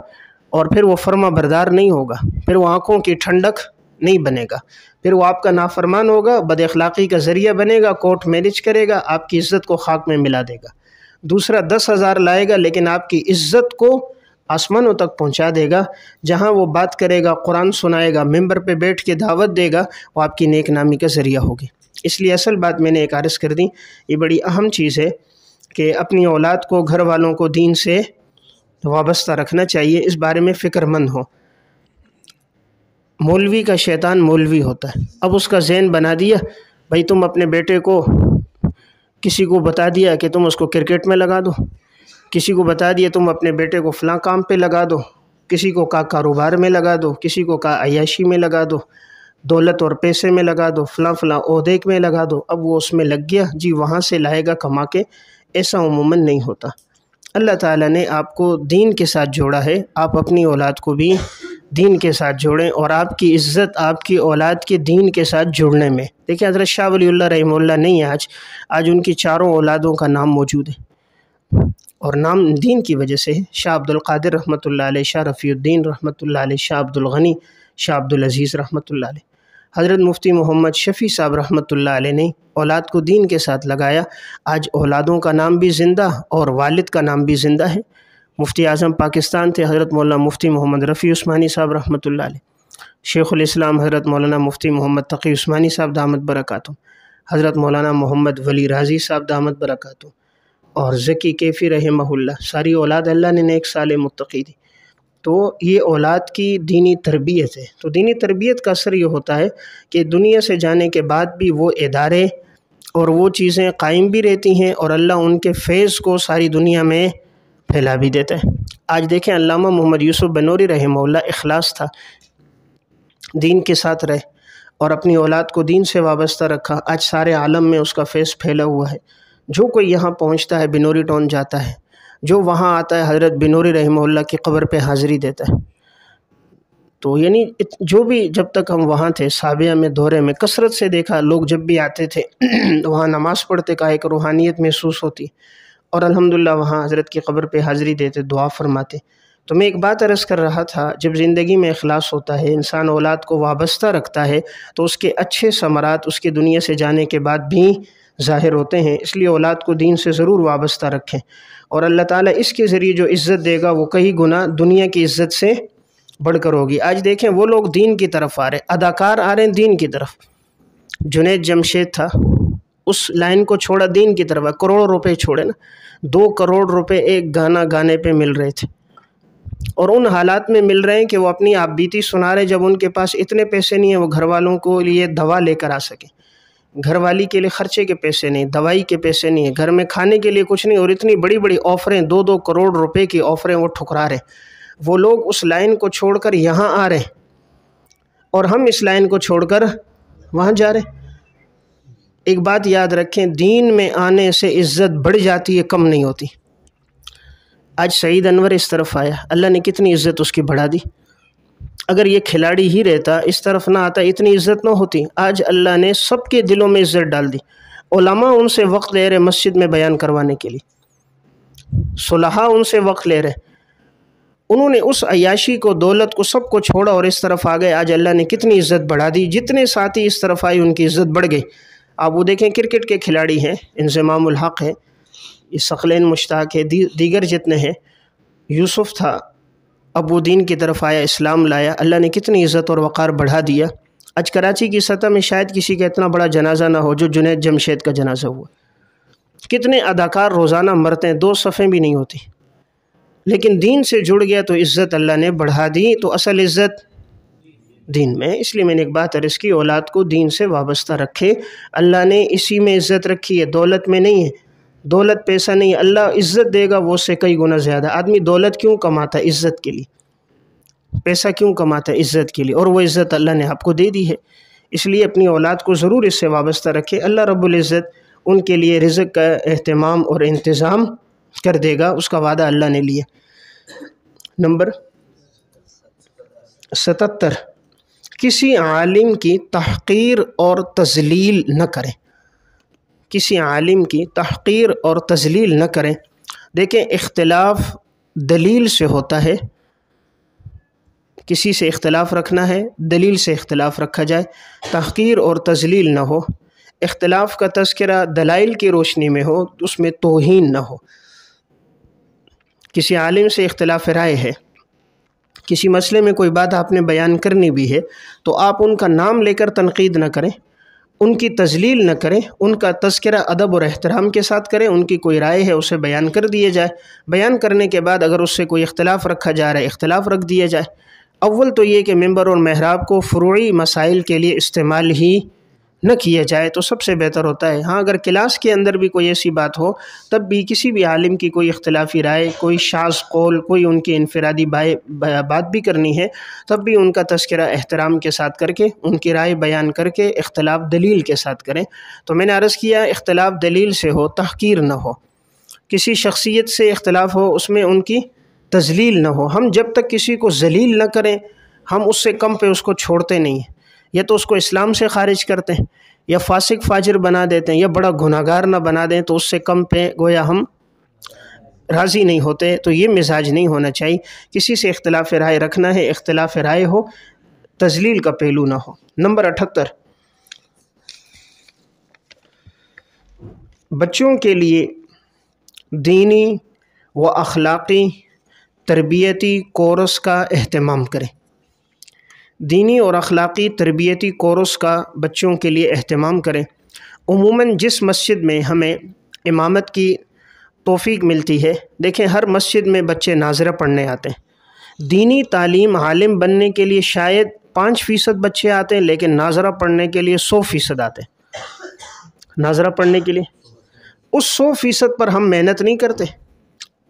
اور پھر وہ فرما بردار نہیں ہوگا، پھر وہ آنکھوں کی ٹھنڈک نہیں بنے گا، پھر وہ آپ کا نافرمان ہوگا، بد اخلاقی کا ذریعہ بنے گا، کورٹ میرج کرے گا، آپ کی عزت کو خاک میں ملا دے گا۔ دوسرا 10,000 لائے گا لیکن آپ کی عزت کو آسمانوں تک پہنچا دے گا، جہاں وہ بات کرے گا، قرآن سنائے گا، ممبر پہ بیٹھ کے دعوت دے گا، وہ آپ کی نیک نامی کا ذریعہ ہوگی۔ اس لیے اصل بات میں نے ایک عرض کر دی، یہ بڑی اہم چیز ہے کہ اپنی اولاد کو، گھر والوں کو دین سے وابستہ رکھنا چاہیے، اس بارے میں فکر مند ہو۔ مولوی کا شیطان مولوی ہوتا ہے، اب اس کا ذہن بنا دیا، بھائی تم اپنے بیٹے کو، کسی کو بتا دیا کہ تم اس کو کرکٹ میں لگا دو، کسی کو بتا دیا تم اپنے بیٹے کو فلاں کام پہ لگا دو، کسی کو کہا کاروبار میں لگا دو، کسی کو کہا عیاشی میں لگا دو، دولت اور پیسے میں لگا دو، فلاں فلاں عہدے میں لگا دو، اب وہ اس میں لگ گیا، جی وہاں سے لائے گا کما کے۔ ایسا عموماً نہیں ہوتا۔ اللہ تعالیٰ نے آپ کو دین کے ساتھ جوڑا ہے، آپ اپنی اولاد کو بھی دین کے ساتھ جوڑیں، اور آپ کی عزت آپ کی اولاد کے دین کے ساتھ جڑنے میں۔ دیکھیں حضرت شاہ ولی اللہ رحمہ اللہ نہیں ہے آج ان کی چاروں اولادوں کا نام موجود ہے، اور نام دین کی وجہ سے ہے۔ شاہ عبد القادر رحمۃ اللہ علیہ، شاہ رفیع الدین رحمۃ اللہ علیہ، شاہ عبد الغنی، شاہ عبد العزیز رحمۃ اللہ علیہ، حضرت مفتی محمد شفیع صاحب رحمۃ اللہ علیہ نے اولاد کو دین کے ساتھ لگایا۔ آج اولادوں کا نام بھی زندہ اور والد کا نام بھی زندہ ہے۔ مفتی اعظم پاکستان تھے حضرت مولانا مفتی محمد رفیع عثمانی صاحب رحمۃ اللہ علیہ، شیخ الاسلام حضرت مولانا مفتی محمد تقی عثمانی صاحب دامت برکاتہ، حضرت مولانا محمد ولی رازی صاحب دامت برکاتہ، اور ذکی کیفی رحمہ اللہ، ساری اولاد اللہ نے نیک صالح متقی دی۔ تو یہ اولاد کی دینی تربیت ہے۔ تو دینی تربیت کا اثر یہ ہوتا ہے کہ دنیا سے جانے کے بعد بھی وہ ادارے اور وہ چیزیں قائم بھی رہتی ہیں، اور اللہ ان کے فیض کو ساری دنیا میں پھیلا بھی دیتا ہے۔ آج دیکھیں علامہ محمد یوسف بنوری رحمہ اللہ، اخلاص تھا، دین کے ساتھ رہے اور اپنی اولاد کو دین سے وابستہ رکھا، آج سارے عالم میں اس کا فیض پھیلا ہوا ہے۔ جو کوئی یہاں پہنچتا ہے بنوری ٹاؤن جاتا ہے، جو وہاں آتا ہے حضرت بنوری رحمہ اللہ کی قبر پہ حاضری دیتا ہے۔ تو یعنی جو بھی جب تک ہم وہاں تھے سابیہ میں، دورے میں، کثرت سے دیکھا لوگ جب بھی آتے تھے وہاں نماز پڑھتے کا ایک روحانیت محسوس ہوتی، اور الحمدللہ وہاں حضرت کی قبر پہ حاضری دیتے، دعا فرماتے۔ تو میں ایک بات عرض کر رہا تھا، جب زندگی میں اخلاص ہوتا ہے، انسان اولاد کو وابستہ رکھتا ہے، تو اس کے اچھے ثمرات اس کے دنیا سے جانے کے بعد بھی ظاہر ہوتے ہیں۔ اس لیے اولاد کو دین سے ضرور وابستہ رکھیں، اور اللہ تعالیٰ اس کے ذریعے جو عزت دے گا وہ کئی گنا دنیا کی عزت سے بڑھ کر ہوگی۔ آج دیکھیں وہ لوگ دین کی طرف آ رہے، اداکار آ رہے ہیں دین کی طرف۔ جنید جمشید تھا، اس لائن کو چھوڑا، دین کی طرف، کروڑوں روپے چھوڑے نا، 2 کروڑ روپے ایک گانا گانے پہ مل رہے تھے، اور ان حالات میں مل رہے ہیں کہ وہ اپنی آپ بیتی سنا رہے، جب ان کے پاس اتنے پیسے نہیں ہیں وہ گھر والوں کو لیے دوا لے کر آ سکیں، گھر والی کے لیے خرچے کے پیسے نہیں، دوائی کے پیسے نہیں ہیں، گھر میں کھانے کے لیے کچھ نہیں، اور اتنی بڑی بڑی آفریں، 2-2 کروڑ روپے کی آفریں وہ ٹھکرا رہے۔ وہ لوگ اس لائن کو چھوڑ کر یہاں آ رہے، اور ہم اس لائن کو چھوڑ کر وہاں جا رہے۔ ایک بات یاد رکھیں، دین میں آنے سے عزت بڑھ جاتی ہے، کم نہیں ہوتی۔ آج سعید انور اس طرف آیا، اللہ نے کتنی عزت اس کی بڑھا دی۔ اگر یہ کھلاڑی ہی رہتا، اس طرف نہ آتا، اتنی عزت نہ ہوتی۔ آج اللہ نے سب کے دلوں میں عزت ڈال دی۔ علماء ان سے وقت لے رہے مسجد میں بیان کروانے کے لیے، صلحاء ان سے وقت لے رہے، انہوں نے اس عیاشی کو، دولت کو، سب کو چھوڑا اور اس طرف آ گئے۔ آج اللہ نے کتنی عزت بڑھا دی، جتنے ساتھی اس طرف آئی ان کی عزت بڑھ گئی۔ آپ وہ دیکھیں کرکٹ کے کھلاڑی ہیں، انضمام الحق ہے، یہ ثقلین مشتاق ہے، دیگر جتنے ہیں، یوسف تھا، اب وہ دین کی طرف آیا، اسلام لایا، اللہ نے کتنی عزت اور وقار بڑھا دیا۔ آج کراچی کی سطح میں شاید کسی کا اتنا بڑا جنازہ نہ ہو جو جنید جمشید کا جنازہ ہوا۔ کتنے اداکار روزانہ مرتے ہیں، 2 صفیں بھی نہیں ہوتی، لیکن دین سے جڑ گیا تو عزت اللہ نے بڑھا دی۔ تو اصل عزت دین میں ہے۔ اس لیے میں نے ایک بات عرض کی، اولاد کو دین سے وابستہ رکھے، اللہ نے اسی میں عزت رکھی ہے، دولت میں نہیں ہے۔ دولت پیسہ نہیں، اللہ عزت دے گا وہ اس سے کئی گنا زیادہ۔ آدمی دولت کیوں کماتا ہے؟ عزت کے لیے۔ پیسہ کیوں کماتا ہے؟ عزت کے لیے، اور وہ عزت اللہ نے آپ کو دے دی ہے۔ اس لیے اپنی اولاد کو ضرور اس سے وابستہ رکھے، اللہ رب العزت ان کے لیے رزق کا اہتمام اور انتظام کر دے گا، اس کا وعدہ اللہ نے لیا۔ نمبر 77 کسی عالم کی تحقیر اور تذلیل نہ کریں، کسی عالم کی تحقیر اور تذلیل نہ کریں۔ دیکھیں اختلاف دلیل سے ہوتا ہے، کسی سے اختلاف رکھنا ہے دلیل سے اختلاف رکھا جائے، تحقیر اور تذلیل نہ ہو، اختلاف کا تذکرہ دلائل کی روشنی میں ہو، اس میں توہین نہ ہو۔ کسی عالم سے اختلاف رائے ہے، کسی مسئلے میں کوئی بات آپ نے بیان کرنی بھی ہے تو آپ ان کا نام لے کر تنقید نہ کریں، ان کی تذلیل نہ کریں، ان کا تذکرہ ادب اور احترام کے ساتھ کریں۔ ان کی کوئی رائے ہے اسے بیان کر دیے جائے، بیان کرنے کے بعد اگر اس سے کوئی اختلاف رکھا جا رہا ہے اختلاف رکھ دیا جائے۔ اول تو یہ کہ ممبر اور محراب کو فروعی مسائل کے لیے استعمال ہی نہ کیا جائے تو سب سے بہتر ہوتا ہے۔ ہاں اگر کلاس کے اندر بھی کوئی ایسی بات ہو تب بھی کسی بھی عالم کی کوئی اختلافی رائے، کوئی شاذ قول، کوئی ان کی انفرادی بات بھی کرنی ہے تب بھی ان کا تذکرہ احترام کے ساتھ کر کے ان کی رائے بیان کر کے اختلاف دلیل کے ساتھ کریں۔ تو میں نے عرض کیا اختلاف دلیل سے ہو، تحقیر نہ ہو، کسی شخصیت سے اختلاف ہو اس میں ان کی تذلیل نہ ہو۔ ہم جب تک کسی کو ذلیل نہ کریں ہم اس سے کم پہ اس کو چھوڑتے نہیں ہیں، یا تو اس کو اسلام سے خارج کرتے ہیں یا فاسق فاجر بنا دیتے ہیں یا بڑا گناہگار نہ بنا دیں تو اس سے کم پہ گویا ہم راضی نہیں ہوتے۔ تو یہ مزاج نہیں ہونا چاہیے، کسی سے اختلاف رائے رکھنا ہے اختلاف رائے ہو، تذلیل کا پہلو نہ ہو۔ نمبر 78 بچوں کے لیے دینی و اخلاقی تربیتی کورس کا اہتمام کریں، دینی اور اخلاقی تربیتی کورس کا بچوں کے لیے اہتمام کریں۔ عموماً جس مسجد میں ہمیں امامت کی توفیق ملتی ہے، دیکھیں ہر مسجد میں بچے ناظرہ پڑھنے آتے ہیں۔ دینی تعلیم عالم بننے کے لیے شاید 5% بچے آتے ہیں لیکن ناظرہ پڑھنے کے لیے 100% آتے ہیں۔ ناظرہ پڑھنے کے لیے اس 100% پر ہم محنت نہیں کرتے،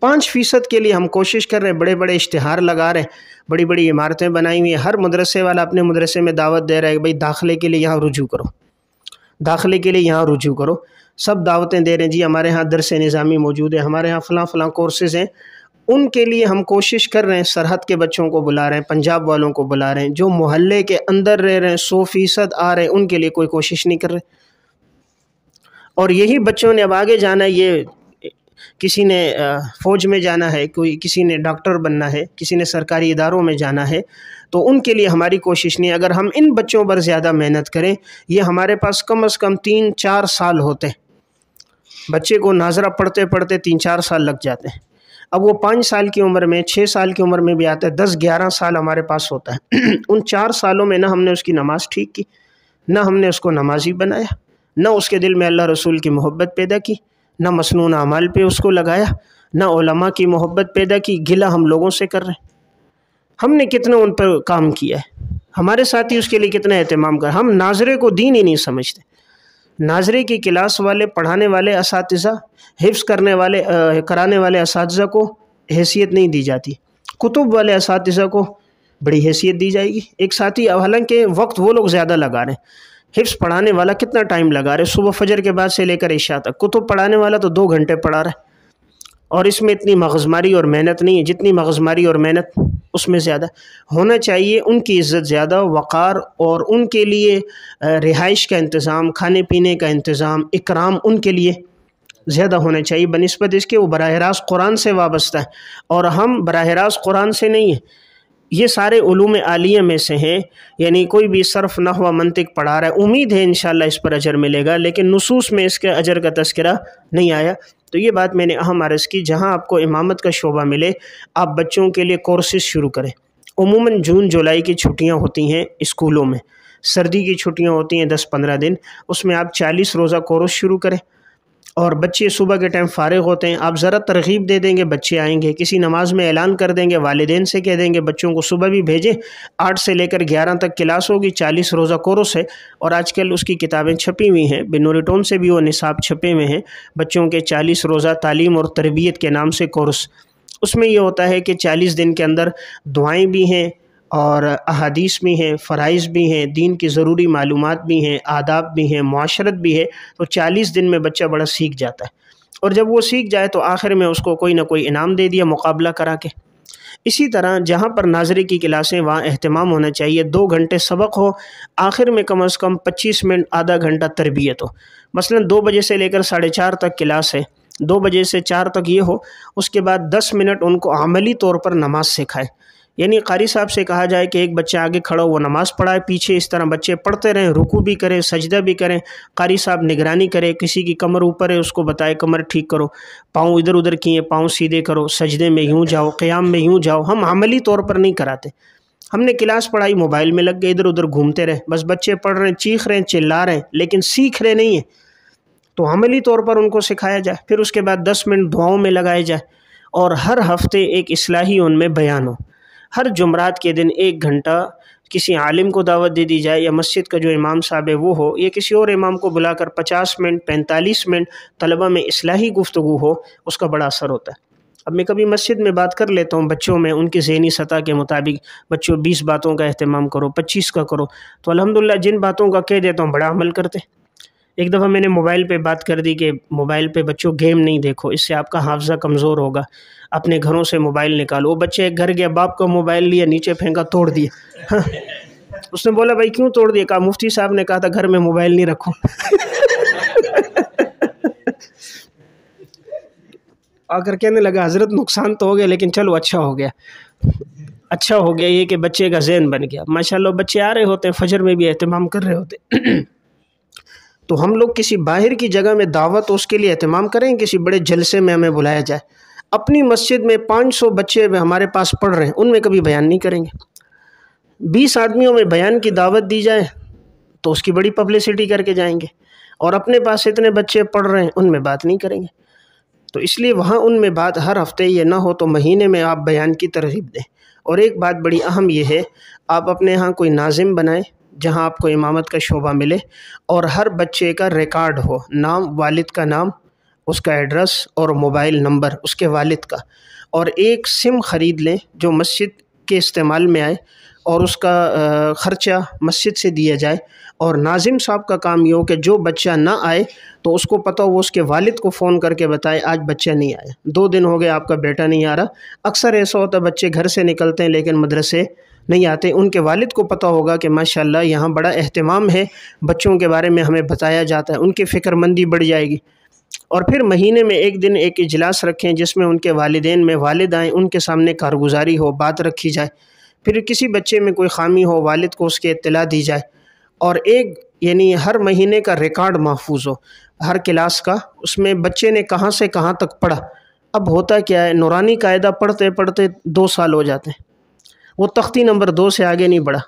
5% کے لیے ہم کوشش کر رہے ہیں، بڑے بڑے اشتہار لگا رہے ہیں، بڑی بڑی عمارتیں بنائی ہوئی ہیں، ہر مدرسے والا اپنے مدرسے میں دعوت دے رہا ہے کہ بھئی داخلے کے لیے یہاں رجوع کرو، داخلے کے لیے یہاں رجوع کرو، سب دعوتیں دے رہے ہیں، جی ہمارے ہاں درس نظامی موجود ہے، ہمارے ہاں فلاں فلاں کورسز ہیں۔ ان کے لیے ہم کوشش کر رہے ہیں، سرحد کے بچوں کو بلا رہے ہیں، پنجاب والوں کو بلا رہے ہیں، جو محلے کے اندر رہ رہے ہیں 100% آ رہے ہیں، ان کے لیے کوئی کوشش نہیں کر رہے۔ اور یہی بچوں نے اب آگے جانا ہے، یہ کسی نے فوج میں جانا ہے، کوئی کسی نے ڈاکٹر بننا ہے، کسی نے سرکاری اداروں میں جانا ہے، تو ان کے لیے ہماری کوشش نہیں۔ اگر ہم ان بچوں پر زیادہ محنت کریں، یہ ہمارے پاس کم از کم 3-4 سال ہوتے ہیں، بچے کو ناظرہ پڑھتے پڑھتے 3-4 سال لگ جاتے ہیں۔ اب وہ 5 سال کی عمر میں، 6 سال کی عمر میں بھی آتا ہے، 10-11 سال ہمارے پاس ہوتا ہے۔ ان 4 سالوں میں نہ ہم نے اس کی نماز ٹھیک کی، نہ ہم نے اس کو نمازی بنایا، نہ اس کے دل میں اللہ رسول کی محبت پیدا کی، نہ مسنون اعمال پہ اس کو لگایا، نہ علماء کی محبت پیدا کی۔ گلہ ہم لوگوں سے کر رہے ہیں، ہم نے کتنا ان پر کام کیا ہے، ہمارے ساتھی اس کے لیے کتنا اہتمام کر۔ ہم ناظرے کو دین ہی نہیں سمجھتے۔ ناظرے کی کلاس والے، پڑھانے والے اساتذہ، حفظ کرانے والے اساتذہ کو حیثیت نہیں دی جاتی، کتب والے اساتذہ کو بڑی حیثیت دی جائے گی۔ ایک ساتھی حالانکہ وقت وہ لوگ زیادہ لگا رہے ہیں، حفظ پڑھانے والا کتنا ٹائم لگا رہے، صبح فجر کے بعد سے لے کر عشاء تک، کتب پڑھانے والا تو 2 گھنٹے پڑھا رہا ہے، اور اس میں اتنی مغزماری اور محنت نہیں ہے، جتنی مغزماری اور محنت اس میں زیادہ ہونا چاہیے۔ ان کی عزت زیادہ، وقار، اور ان کے لیے رہائش کا انتظام، کھانے پینے کا انتظام، اکرام ان کے لیے زیادہ ہونا چاہیے بنسبت اس کے وہ براہ راست قرآن سے وابستہ ہے، اور ہم براہ راست قرآن سے نہیں ہیں۔ یہ سارے علوم عالیہ میں سے ہیں، یعنی کوئی بھی صرف نحو منطق پڑھا رہا ہے، امید ہے انشاءاللہ اس پر اجر ملے گا، لیکن نصوص میں اس کے اجر کا تذکرہ نہیں آیا۔ تو یہ بات میں نے اہم عرض کی، جہاں آپ کو امامت کا شعبہ ملے آپ بچوں کے لیے کورسز شروع کریں۔ عموماً جون جولائی کی چھٹیاں ہوتی ہیں اسکولوں میں، سردی کی چھٹیاں ہوتی ہیں 10-15 دن، اس میں آپ 40 روزہ کورس شروع کریں، اور بچے صبح کے ٹائم فارغ ہوتے ہیں، آپ ذرا ترغیب دے دیں گے بچے آئیں گے، کسی نماز میں اعلان کر دیں گے، والدین سے کہہ دیں گے بچوں کو صبح بھی بھیجیں، 8 سے لے کر 11 تک کلاس ہوگی، 40 روزہ کورس ہے، اور آج کل اس کی کتابیں چھپی ہوئی ہیں، بنوریٹون سے بھی وہ نصاب چھپے ہوئے ہیں، بچوں کے 40 روزہ تعلیم اور تربیت کے نام سے کورس۔ اس میں یہ ہوتا ہے کہ 40 دن کے اندر دعائیں بھی ہیں اور احادیث بھی ہیں، فرائض بھی ہیں، دین کی ضروری معلومات بھی ہیں، آداب بھی ہیں، معاشرت بھی ہے، تو 40 دن میں بچہ بڑا سیکھ جاتا ہے، اور جب وہ سیکھ جائے تو آخر میں اس کو کوئی نہ کوئی انعام دے دیا مقابلہ کرا کے۔ اسی طرح جہاں پر ناظری کی کلاسیں وہاں اہتمام ہونا چاہیے، 2 گھنٹے سبق ہو، آخر میں کم از کم 25 منٹ آدھا گھنٹہ تربیت ہو۔ مثلا 2 بجے سے لے کر 4:30 تک کلاس ہے، 2 بجے سے 4 تک یہ ہو، اس کے بعد 10 منٹ ان کو عملی طور پر نماز سکھائے۔ یعنی قاری صاحب سے کہا جائے کہ ایک بچہ آگے کھڑا ہو وہ نماز پڑھائے، پیچھے اس طرح بچے پڑھتے رہیں، رکوع بھی کریں، سجدہ بھی کریں، قاری صاحب نگرانی کرے، کسی کی کمر اوپر ہے اس کو بتائے کمر ٹھیک کرو، پاؤں ادھر ادھر کیے پاؤں سیدھے کرو، سجدے میں یوں جاؤ، قیام میں یوں جاؤ۔ ہم عملی طور پر نہیں کراتے، ہم نے کلاس پڑھائی، موبائل میں لگ گئے، ادھر ادھر گھومتے رہے، بس بچے پڑھ رہے ہیں، چیخ رہے ہیں، چلا رہے ہیں، لیکن سیکھ رہے نہیں ہیں۔ تو عملی طور پر ان کو سکھایا جائے، پھر اس کے بعد 10 منٹ دعاؤں میں لگائے جائے، اور ہر ہفتے ایک اصلاحی ان میں بیان ہو۔ ہر جمعرات کے دن 1 گھنٹہ کسی عالم کو دعوت دے دی جائے، یا مسجد کا جو امام صاحب ہے وہ ہو، یا کسی اور امام کو بلا کر 50 منٹ 45 منٹ طلبہ میں اصلاحی گفتگو ہو، اس کا بڑا اثر ہوتا ہے۔ اب میں کبھی مسجد میں بات کر لیتا ہوں بچوں میں، ان کی ذہنی سطح کے مطابق، بچوں 20 باتوں کا اہتمام کرو، 25 کا کرو، تو الحمدللہ جن باتوں کا کہہ دیتا ہوں بڑا عمل کرتے۔ ایک دفعہ میں نے موبائل پہ بات کر دی کہ موبائل پہ بچوں گیم نہیں دیکھو، اس سے آپ کا حافظہ کمزور ہوگا، اپنے گھروں سے موبائل نکالو۔ وہ بچے ایک گھر گیا، باپ کا موبائل لیا، نیچے پھینکا، توڑ دیا۔ اس نے بولا بھائی کیوں توڑ دیا؟ کہا مفتی صاحب نے کہا تھا گھر میں موبائل نہیں رکھو۔ آ کر کہنے لگا حضرت نقصان تو ہو گیا لیکن چلو اچھا ہو گیا، اچھا ہو گیا یہ کہ بچے کا ذہن بن گیا۔ ماشاءاللہ بچے آ رہے ہوتے ہیں، فجر میں بھی اہتمام کر رہے ہوتے ہیں۔ تو ہم لوگ کسی باہر کی جگہ میں دعوت اس کے لیے اہتمام کریں، کسی بڑے جلسے میں ہمیں بلایا جائے، اپنی مسجد میں 500 بچے ہمارے پاس پڑھ رہے ہیں، ان میں کبھی بیان نہیں کریں گے۔ 20 آدمیوں میں بیان کی دعوت دی جائے تو اس کی بڑی پبلسٹی کر کے جائیں گے، اور اپنے پاس اتنے بچے پڑھ رہے ہیں ان میں بات نہیں کریں گے۔ تو اس لیے وہاں ان میں بات ہر ہفتے یہ نہ ہو تو مہینے میں آپ بیان کی ترغیب دیں۔ اور ایک بات بڑی اہم یہ ہے، آپ اپنے ہاں کوئی ناظم بنائیں جہاں آپ کو امامت کا شعبہ ملے، اور ہر بچے کا ریکارڈ ہو، نام، والد کا نام، اس کا ایڈریس اور موبائل نمبر اس کے والد کا، اور ایک سم خرید لیں جو مسجد کے استعمال میں آئے، اور اس کا خرچہ مسجد سے دیا جائے۔ اور ناظم صاحب کا کام یہ ہو کہ جو بچہ نہ آئے تو اس کو پتہ ہو، وہ اس کے والد کو فون کر کے بتائے آج بچہ نہیں آیا، 2 دن ہو گئے آپ کا بیٹا نہیں آ رہا۔ اکثر ایسا ہوتا ہے بچے گھر سے نکلتے ہیں لیکن مدرسے نہیں آتے، ان کے والد کو پتہ ہوگا کہ ماشاءاللہ یہاں بڑا اہتمام ہے، بچوں کے بارے میں ہمیں بتایا جاتا ہے، ان کی فکر مندی بڑھ جائے گی۔ اور پھر مہینے میں ایک دن ایک اجلاس رکھیں جس میں ان کے والدین میں والد آئیں، ان کے سامنے کارگزاری ہو، بات رکھی جائے۔ پھر کسی بچے میں کوئی خامی ہو والد کو اس کی اطلاع دی جائے، اور ایک یعنی ہر مہینے کا ریکارڈ محفوظ ہو ہر کلاس کا، اس میں بچے نے کہاں سے کہاں تک پڑھا۔ اب ہوتا کیا ہے، نورانی قاعدہ پڑھتے پڑھتے 2 سال ہو جاتے ہیں، وہ تختی نمبر 2 سے آگے نہیں بڑھا،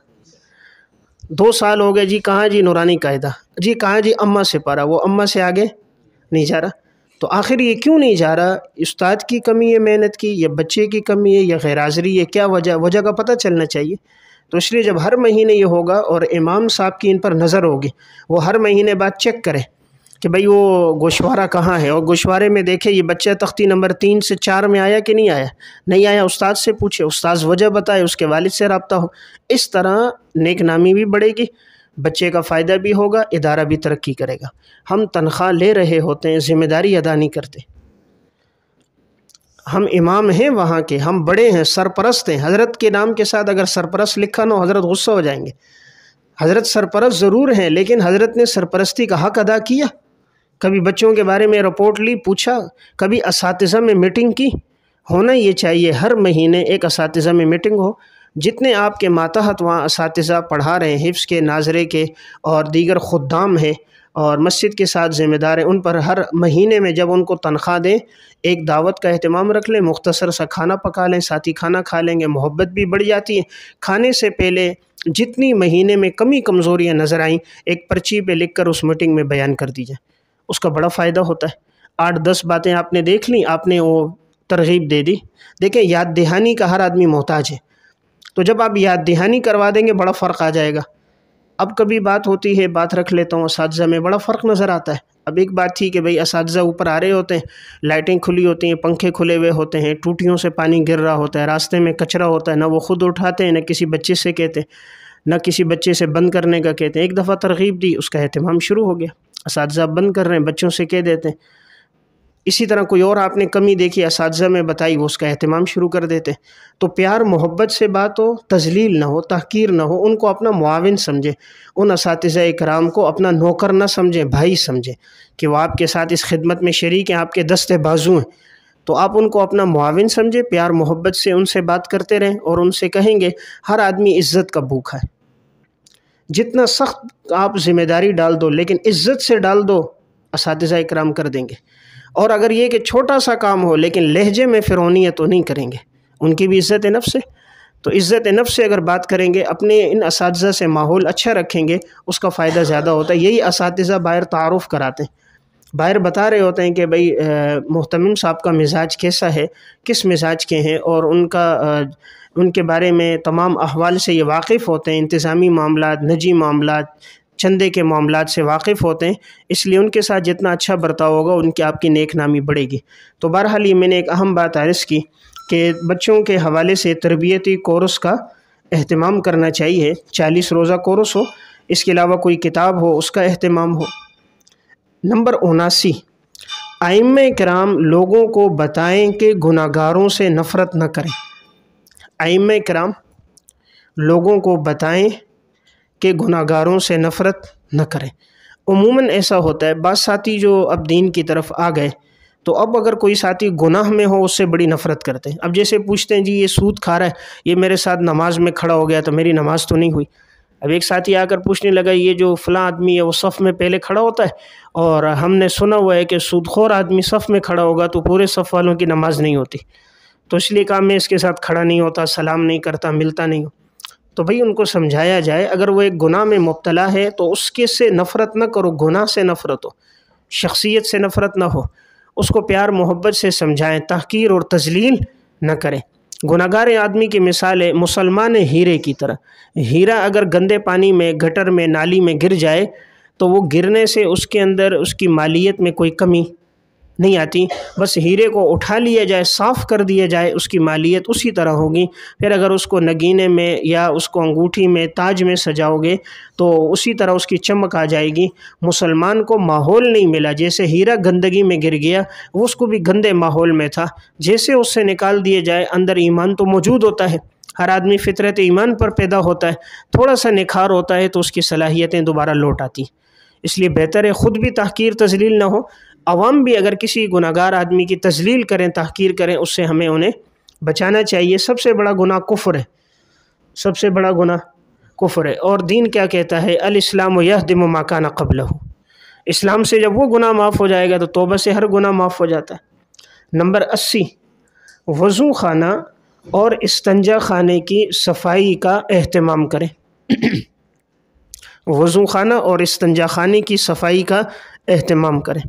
2 سال ہو گئے، جی کہاں جی نورانی قاعدہ، جی کہاں جی اماں سے پڑھا، وہ اماں سے آگے نہیں جا رہا۔ تو آخر یہ کیوں نہیں جا رہا؟ استاد کی کمی ہے محنت کی، یا بچے کی کمی ہے، یا غیر حاضری ہے، کیا وجہ کا پتہ چلنا چاہیے۔ تو اس لیے جب ہر مہینے یہ ہوگا اور امام صاحب کی ان پر نظر ہوگی، وہ ہر مہینے بعد چیک کرے کہ بھئی وہ گوشوارہ کہاں ہے، اور گوشوارے میں دیکھے یہ بچہ تختی نمبر 3 سے 4 میں آیا کہ نہیں آیا، نہیں آیا استاد سے پوچھے، استاد وجہ بتائے، اس کے والد سے رابطہ ہو۔ اس طرح نیک نامی بھی بڑھے گی، بچے کا فائدہ بھی ہوگا، ادارہ بھی ترقی کرے گا۔ ہم تنخواہ لے رہے ہوتے ہیں، ذمہ داری ادا نہیں کرتے۔ ہم امام ہیں وہاں کے، ہم بڑے ہیں، سرپرست ہیں۔ حضرت کے نام کے ساتھ اگر سرپرست لکھا نہ ہو حضرت غصہ ہو جائیں گے۔ حضرت سرپرست ضرور ہیں لیکن حضرت نے سرپرستی کا حق ادا کیا؟ کبھی بچوں کے بارے میں رپورٹ لی، پوچھا؟ کبھی اساتذہ میں میٹنگ کی؟ ہونا یہ چاہیے ہر مہینے ایک اساتذہ میں میٹنگ ہو، جتنے آپ کے ماتحت وہاں اساتذہ پڑھا رہے ہیں، حفظ کے، ناظرے کے اور دیگر خدام ہیں اور مسجد کے ساتھ ذمہ دار ہیں، ان پر ہر مہینے میں جب ان کو تنخواہ دیں ایک دعوت کا اہتمام رکھ لیں، مختصر سا کھانا پکا لیں، ساتھی کھانا کھا لیں گے، محبت بھی بڑھ جاتی ہے۔ کھانے سے پہلے جتنی مہینے میں کمی کمزوریاں نظر آئیں ایک پرچی پہ لکھ کر اس میٹنگ میں بیان کر دی جائیں، اس کا بڑا فائدہ ہوتا ہے۔ 8-10 باتیں آپ نے دیکھ لیں، آپ نے وہ ترغیب دے دی۔ دیکھیں یاد دہانی کا ہر آدمی محتاج ہے، تو جب آپ یاد دہانی کروا دیں گے بڑا فرق آ جائے گا۔ اب کبھی بات ہوتی ہے، بات رکھ لیتا ہوں، اساتذہ میں بڑا فرق نظر آتا ہے۔ اب ایک بات تھی کہ بھئی اساتذہ اوپر آ رہے ہوتے ہیں، لائٹیں کھلی ہوتی ہیں، پنکھے کھلے ہوئے ہوتے ہیں، ٹوٹیوں سے پانی گر رہا ہوتا ہے، راستے میں کچرا ہوتا ہے، نہ وہ خود اٹھاتے ہیں، نہ کسی بچے سے کہتے ہیں، نہ کسی بچے سے بند کرنے کا کہتے ہیں۔ ایک دفعہ ترغیب دی، اس کا اہتمام شروع ہو گیا، اساتذہ بند کر رہے ہیں، بچوں سے کہہ دیتے ہیں۔ اسی طرح کوئی اور آپ نے کمی دیکھی اساتذہ میں بتائی، وہ اس کا اہتمام شروع کر دیتے. تو پیار محبت سے بات ہو، تذلیل نہ ہو، تحقیر نہ ہو، ان کو اپنا معاون سمجھیں، ان اساتذہ اکرام کو اپنا نوکر نہ سمجھیں، بھائی سمجھیں کہ وہ آپ کے ساتھ اس خدمت میں شریک ہیں، آپ کے دستے بازو ہیں. تو آپ ان کو اپنا معاون سمجھیں، پیار محبت سے ان سے بات کرتے رہیں اور ان سے کہیں گے ہر آدمی عزت کا بھوکا ہے. جتنا سخت آپ ذمہ داری ڈال دو لیکن عزت سے ڈال دو، اساتذہ اکرام کر دیں گے. اور اگر یہ کہ چھوٹا سا کام ہو لیکن لہجے میں فرعونیت تو نہیں کریں گے، ان کی بھی عزت نفس ہے. تو عزت نفس سے اگر بات کریں گے، اپنے ان اساتذہ سے ماحول اچھا رکھیں گے، اس کا فائدہ زیادہ ہوتا ہے. یہی اساتذہ باہر تعارف کراتے ہیں، باہر بتا رہے ہوتے ہیں کہ بھئی محتمم صاحب کا مزاج کیسا ہے، کس مزاج کے ہیں، اور ان کے بارے میں تمام احوال سے یہ واقف ہوتے ہیں، انتظامی معاملات، نجی معاملات، چندے کے معاملات سے واقف ہوتے ہیں. اس لیے ان کے ساتھ جتنا اچھا برتاؤ ہوگا ان کی آپ کی نیک نامی بڑھے گی. تو بہرحال یہ میں نے ایک اہم بات عرض کی کہ بچوں کے حوالے سے تربیتی کورس کا اہتمام کرنا چاہیے. 40 روزہ کورس ہو، اس کے علاوہ کوئی کتاب ہو، اس کا اہتمام ہو. نمبر 79، ائمہ کرام لوگوں کو بتائیں کہ گناہگاروں سے نفرت نہ کریں. ائمہ کرام لوگوں کو بتائیں کہ گناہگاروں سے نفرت نہ کریں. عموماً ایسا ہوتا ہے، بعض ساتھی جو اب دین کی طرف آ گئے تو اب اگر کوئی ساتھی گناہ میں ہو اس سے بڑی نفرت کرتے ہیں. اب جیسے پوچھتے ہیں جی یہ سود کھا رہا ہے، یہ میرے ساتھ نماز میں کھڑا ہو گیا تو میری نماز تو نہیں ہوئی. اب ایک ساتھی آ کر پوچھنے لگا یہ جو فلاں آدمی ہے وہ صف میں پہلے کھڑا ہوتا ہے اور ہم نے سنا ہوا ہے کہ سود خور آدمی صف میں کھڑا ہوگا تو پورے صف والوں کی نماز نہیں ہوتی، تو اس لیے کہا میں اس کے ساتھ کھڑا نہیں ہوتا، سلام نہیں کرتا، ملتا نہیں ہوں. تو بھئی ان کو سمجھایا جائے، اگر وہ ایک گناہ میں مبتلا ہے تو اس کے سے نفرت نہ کرو، گناہ سے نفرت ہو، شخصیت سے نفرت نہ ہو. اس کو پیار محبت سے سمجھائیں، تحقیر اور تذلیل نہ کریں. گناہگار آدمی کی مثال ہے مسلمان ہیرے کی طرح. ہیرا اگر گندے پانی میں، گٹر میں، نالی میں گر جائے تو وہ گرنے سے اس کے اندر اس کی مالیت میں کوئی کمی نہیں آتی. بس ہیرے کو اٹھا لیا جائے، صاف کر دیا جائے، اس کی مالیت اسی طرح ہوگی. پھر اگر اس کو نگینے میں یا اس کو انگوٹھی میں، تاج میں سجاؤ گے تو اسی طرح اس کی چمک آ جائے گی. مسلمان کو ماحول نہیں ملا، جیسے ہیرا گندگی میں گر گیا، وہ اس کو بھی گندے ماحول میں تھا، جیسے اس سے نکال دیے جائے، اندر ایمان تو موجود ہوتا ہے. ہر آدمی فطرت ایمان پر پیدا ہوتا ہے، تھوڑا سا نکھار ہوتا ہے تو اس کی صلاحیتیں دوبارہ لوٹ آتی. اس لیے بہتر ہے خود بھی تحقیر تذلیل نہ ہو، عوام بھی اگر کسی گناہگار آدمی کی تذلیل کریں، تحقیر کریں، اس سے ہمیں انہیں بچانا چاہیے. سب سے بڑا گناہ کفر ہے، سب سے بڑا گناہ کفر ہے. اور دین کیا کہتا ہے؟ الاسلام یہدم ما کان قبلہ. اسلام سے جب وہ گناہ معاف ہو جائے گا تو توبہ سے ہر گناہ معاف ہو جاتا ہے. نمبر 80، وضو خانہ اور استنجا خانے کی صفائی کا اہتمام کریں. وضو خانہ اور استنجا خانے کی صفائی کا اہتمام کریں.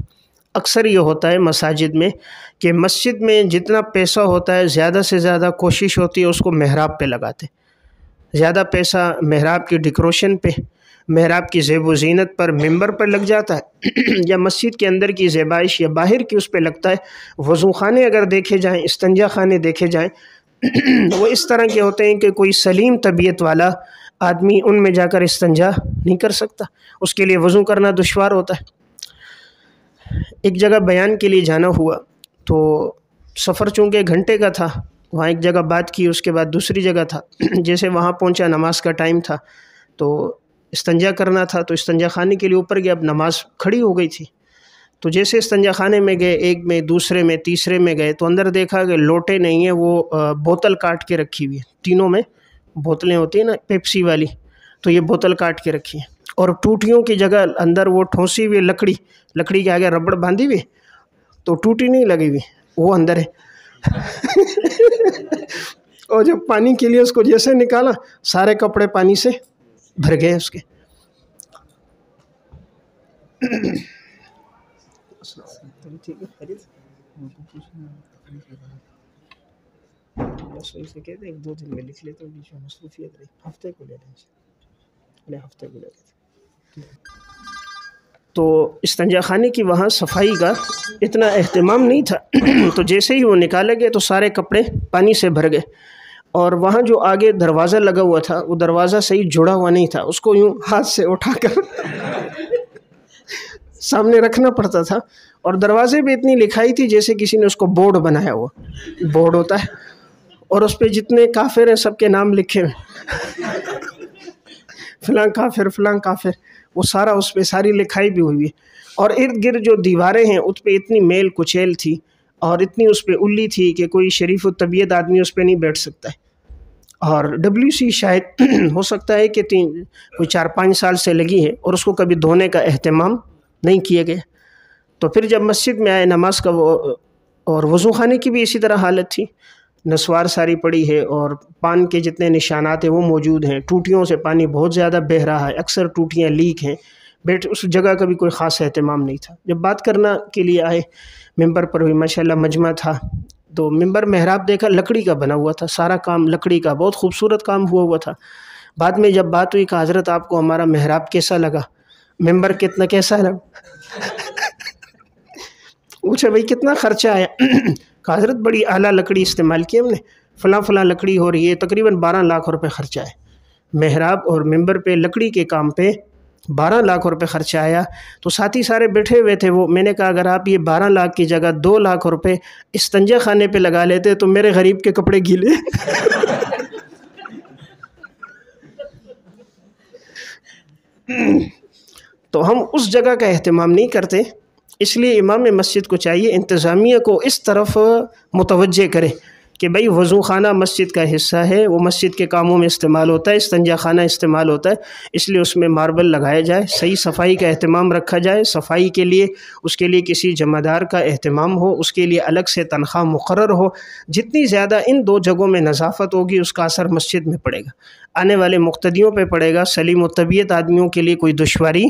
اکثر یہ ہوتا ہے مساجد میں کہ مسجد میں جتنا پیسہ ہوتا ہے زیادہ سے زیادہ کوشش ہوتی ہے اس کو محراب پہ لگاتے. زیادہ پیسہ محراب کی ڈیکوریشن پہ، محراب کی زیب و زینت پر، ممبر پر لگ جاتا ہے، یا مسجد کے اندر کی زیبائش یا باہر کی اس پہ لگتا ہے. وضو خانے اگر دیکھے جائیں، استنجا خانے دیکھے جائیں، وہ اس طرح کے ہوتے ہیں کہ کوئی سلیم طبیعت والا آدمی ان میں جا کر استنجا نہیں کر سکتا، اس کے لیے وضو کرنا دشوار ہوتا ہے. ایک جگہ بیان کے لیے جانا ہوا تو سفر چونکہ گھنٹے کا تھا، وہاں ایک جگہ بات کی، اس کے بعد دوسری جگہ تھا. جیسے وہاں پہنچا، نماز کا ٹائم تھا تو استنجا کرنا تھا، تو استنجا خانے کے لیے اوپر گیا. اب نماز کھڑی ہو گئی تھی تو جیسے استنجا خانے میں گئے، ایک میں، دوسرے میں، تیسرے میں گئے تو اندر دیکھا کہ لوٹے نہیں ہیں، وہ بوتل کاٹ کے رکھی ہوئی ہے. تینوں میں بوتلیں ہوتی ہیں نا پیپسی والی، تو یہ بوتل کاٹ کے رکھی ہے. اور ٹوٹیوں کی جگہ اندر وہ ٹھونسی ہوئی لکڑی کے آگے ربڑ باندھی ہوئی، تو ٹوٹی نہیں لگی ہوئی، وہ اندر ہے. اور جب پانی کے لیے اس کو جیسے نکالا، سارے کپڑے پانی سے بھر گئے اس کے. بس ویسے کہتے ہیں 1-2 دن میں لکھ لیتے ہیں، بیچ میں مصروفیت رہی، ہفتے کو لے لیں. تو استنجا خانے کی وہاں صفائی کا اتنا اہتمام نہیں تھا. تو جیسے ہی وہ نکالے گئے تو سارے کپڑے پانی سے بھر گئے. اور وہاں جو آگے دروازہ لگا ہوا تھا وہ دروازہ صحیح جڑا ہوا نہیں تھا، اس کو یوں ہاتھ سے اٹھا کر سامنے رکھنا پڑتا تھا. اور دروازے پہ اتنی لکھائی تھی جیسے کسی نے اس کو بورڈ بنایا ہوا، بورڈ ہوتا ہے اور اس پہ جتنے کافر ہیں سب کے نام لکھے ہوئے، فلاں کافر فلاں کافر، وہ سارا اس پہ ساری لکھائی بھی ہوئی ہے۔ اور ارد گرد جو دیواریں ہیں اس پہ اتنی میل کچیل تھی اور اتنی اس پہ الی تھی کہ کوئی شریف الطبیعت آدمی اس پہ نہیں بیٹھ سکتا ہے۔ اور WC شاید ہو سکتا ہے کہ کوئی 4-5 سال سے لگی ہے اور اس کو کبھی دھونے کا اہتمام نہیں کیا گیا۔ تو پھر جب مسجد میں آئے نماز کا اور وضو خانے کی بھی اسی طرح حالت تھی، نسوار ساری پڑی ہے اور پان کے جتنے نشانات ہیں وہ موجود ہیں، ٹوٹیوں سے پانی بہت زیادہ بہہ رہا ہے، اکثر ٹوٹیاں لیک ہیں، اس جگہ کا بھی کوئی خاص اہتمام نہیں تھا۔ جب بات کرنا کے لیے آئے ممبر پر ہوئی، ماشاءاللہ مجمع تھا، تو ممبر محراب دیکھا لکڑی کا بنا ہوا تھا، سارا کام لکڑی کا، بہت خوبصورت کام ہوا تھا۔ بعد میں جب بات ہوئی کہ حضرت آپ کو ہمارا محراب کیسا لگا، ممبر کتنا کیسا لگا، پوچھا بھائی کتنا خرچہ آیا، کہ حضرت بڑی اعلیٰ لکڑی استعمال کی ہم نے، فلاں فلاں لکڑی ہو رہی ہے، تقریباً 12 لاکھ روپے خرچہ ہے محراب اور ممبر پہ، لکڑی کے کام پہ 12 لاکھ روپے خرچہ آیا۔ تو ساتھی سارے بیٹھے ہوئے تھے، وہ میں نے کہا اگر آپ یہ 12 لاکھ کی جگہ 2 لاکھ روپے استنجا خانے پہ لگا لیتے تو میرے غریب کے کپڑے گیلے۔ تو ہم اس جگہ کا اہتمام نہیں کرتے، اس لیے امام مسجد کو چاہیے انتظامیہ کو اس طرف متوجہ کرے کہ بھئی وضو خانہ مسجد کا حصہ ہے، وہ مسجد کے کاموں میں استعمال ہوتا ہے، استنجا خانہ استعمال ہوتا ہے، اس لیے اس میں ماربل لگایا جائے، صحیح صفائی کا اہتمام رکھا جائے، صفائی کے لیے اس کے لیے کسی ذمہ دار کا اہتمام ہو، اس کے لیے الگ سے تنخواہ مقرر ہو۔ جتنی زیادہ ان 2 جگہوں میں نظافت ہوگی اس کا اثر مسجد میں پڑے گا، آنے والے مقتدیوں پہ پڑے گا، سلیم الطبیعت آدمیوں کے لیے کوئی دشواری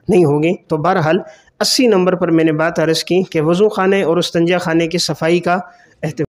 نہیں ہوگی۔ تو بہرحال 80 نمبر پر میں نے بات عرض کی کہ وضو خانے اور استنجا خانے کی صفائی کا اہتمام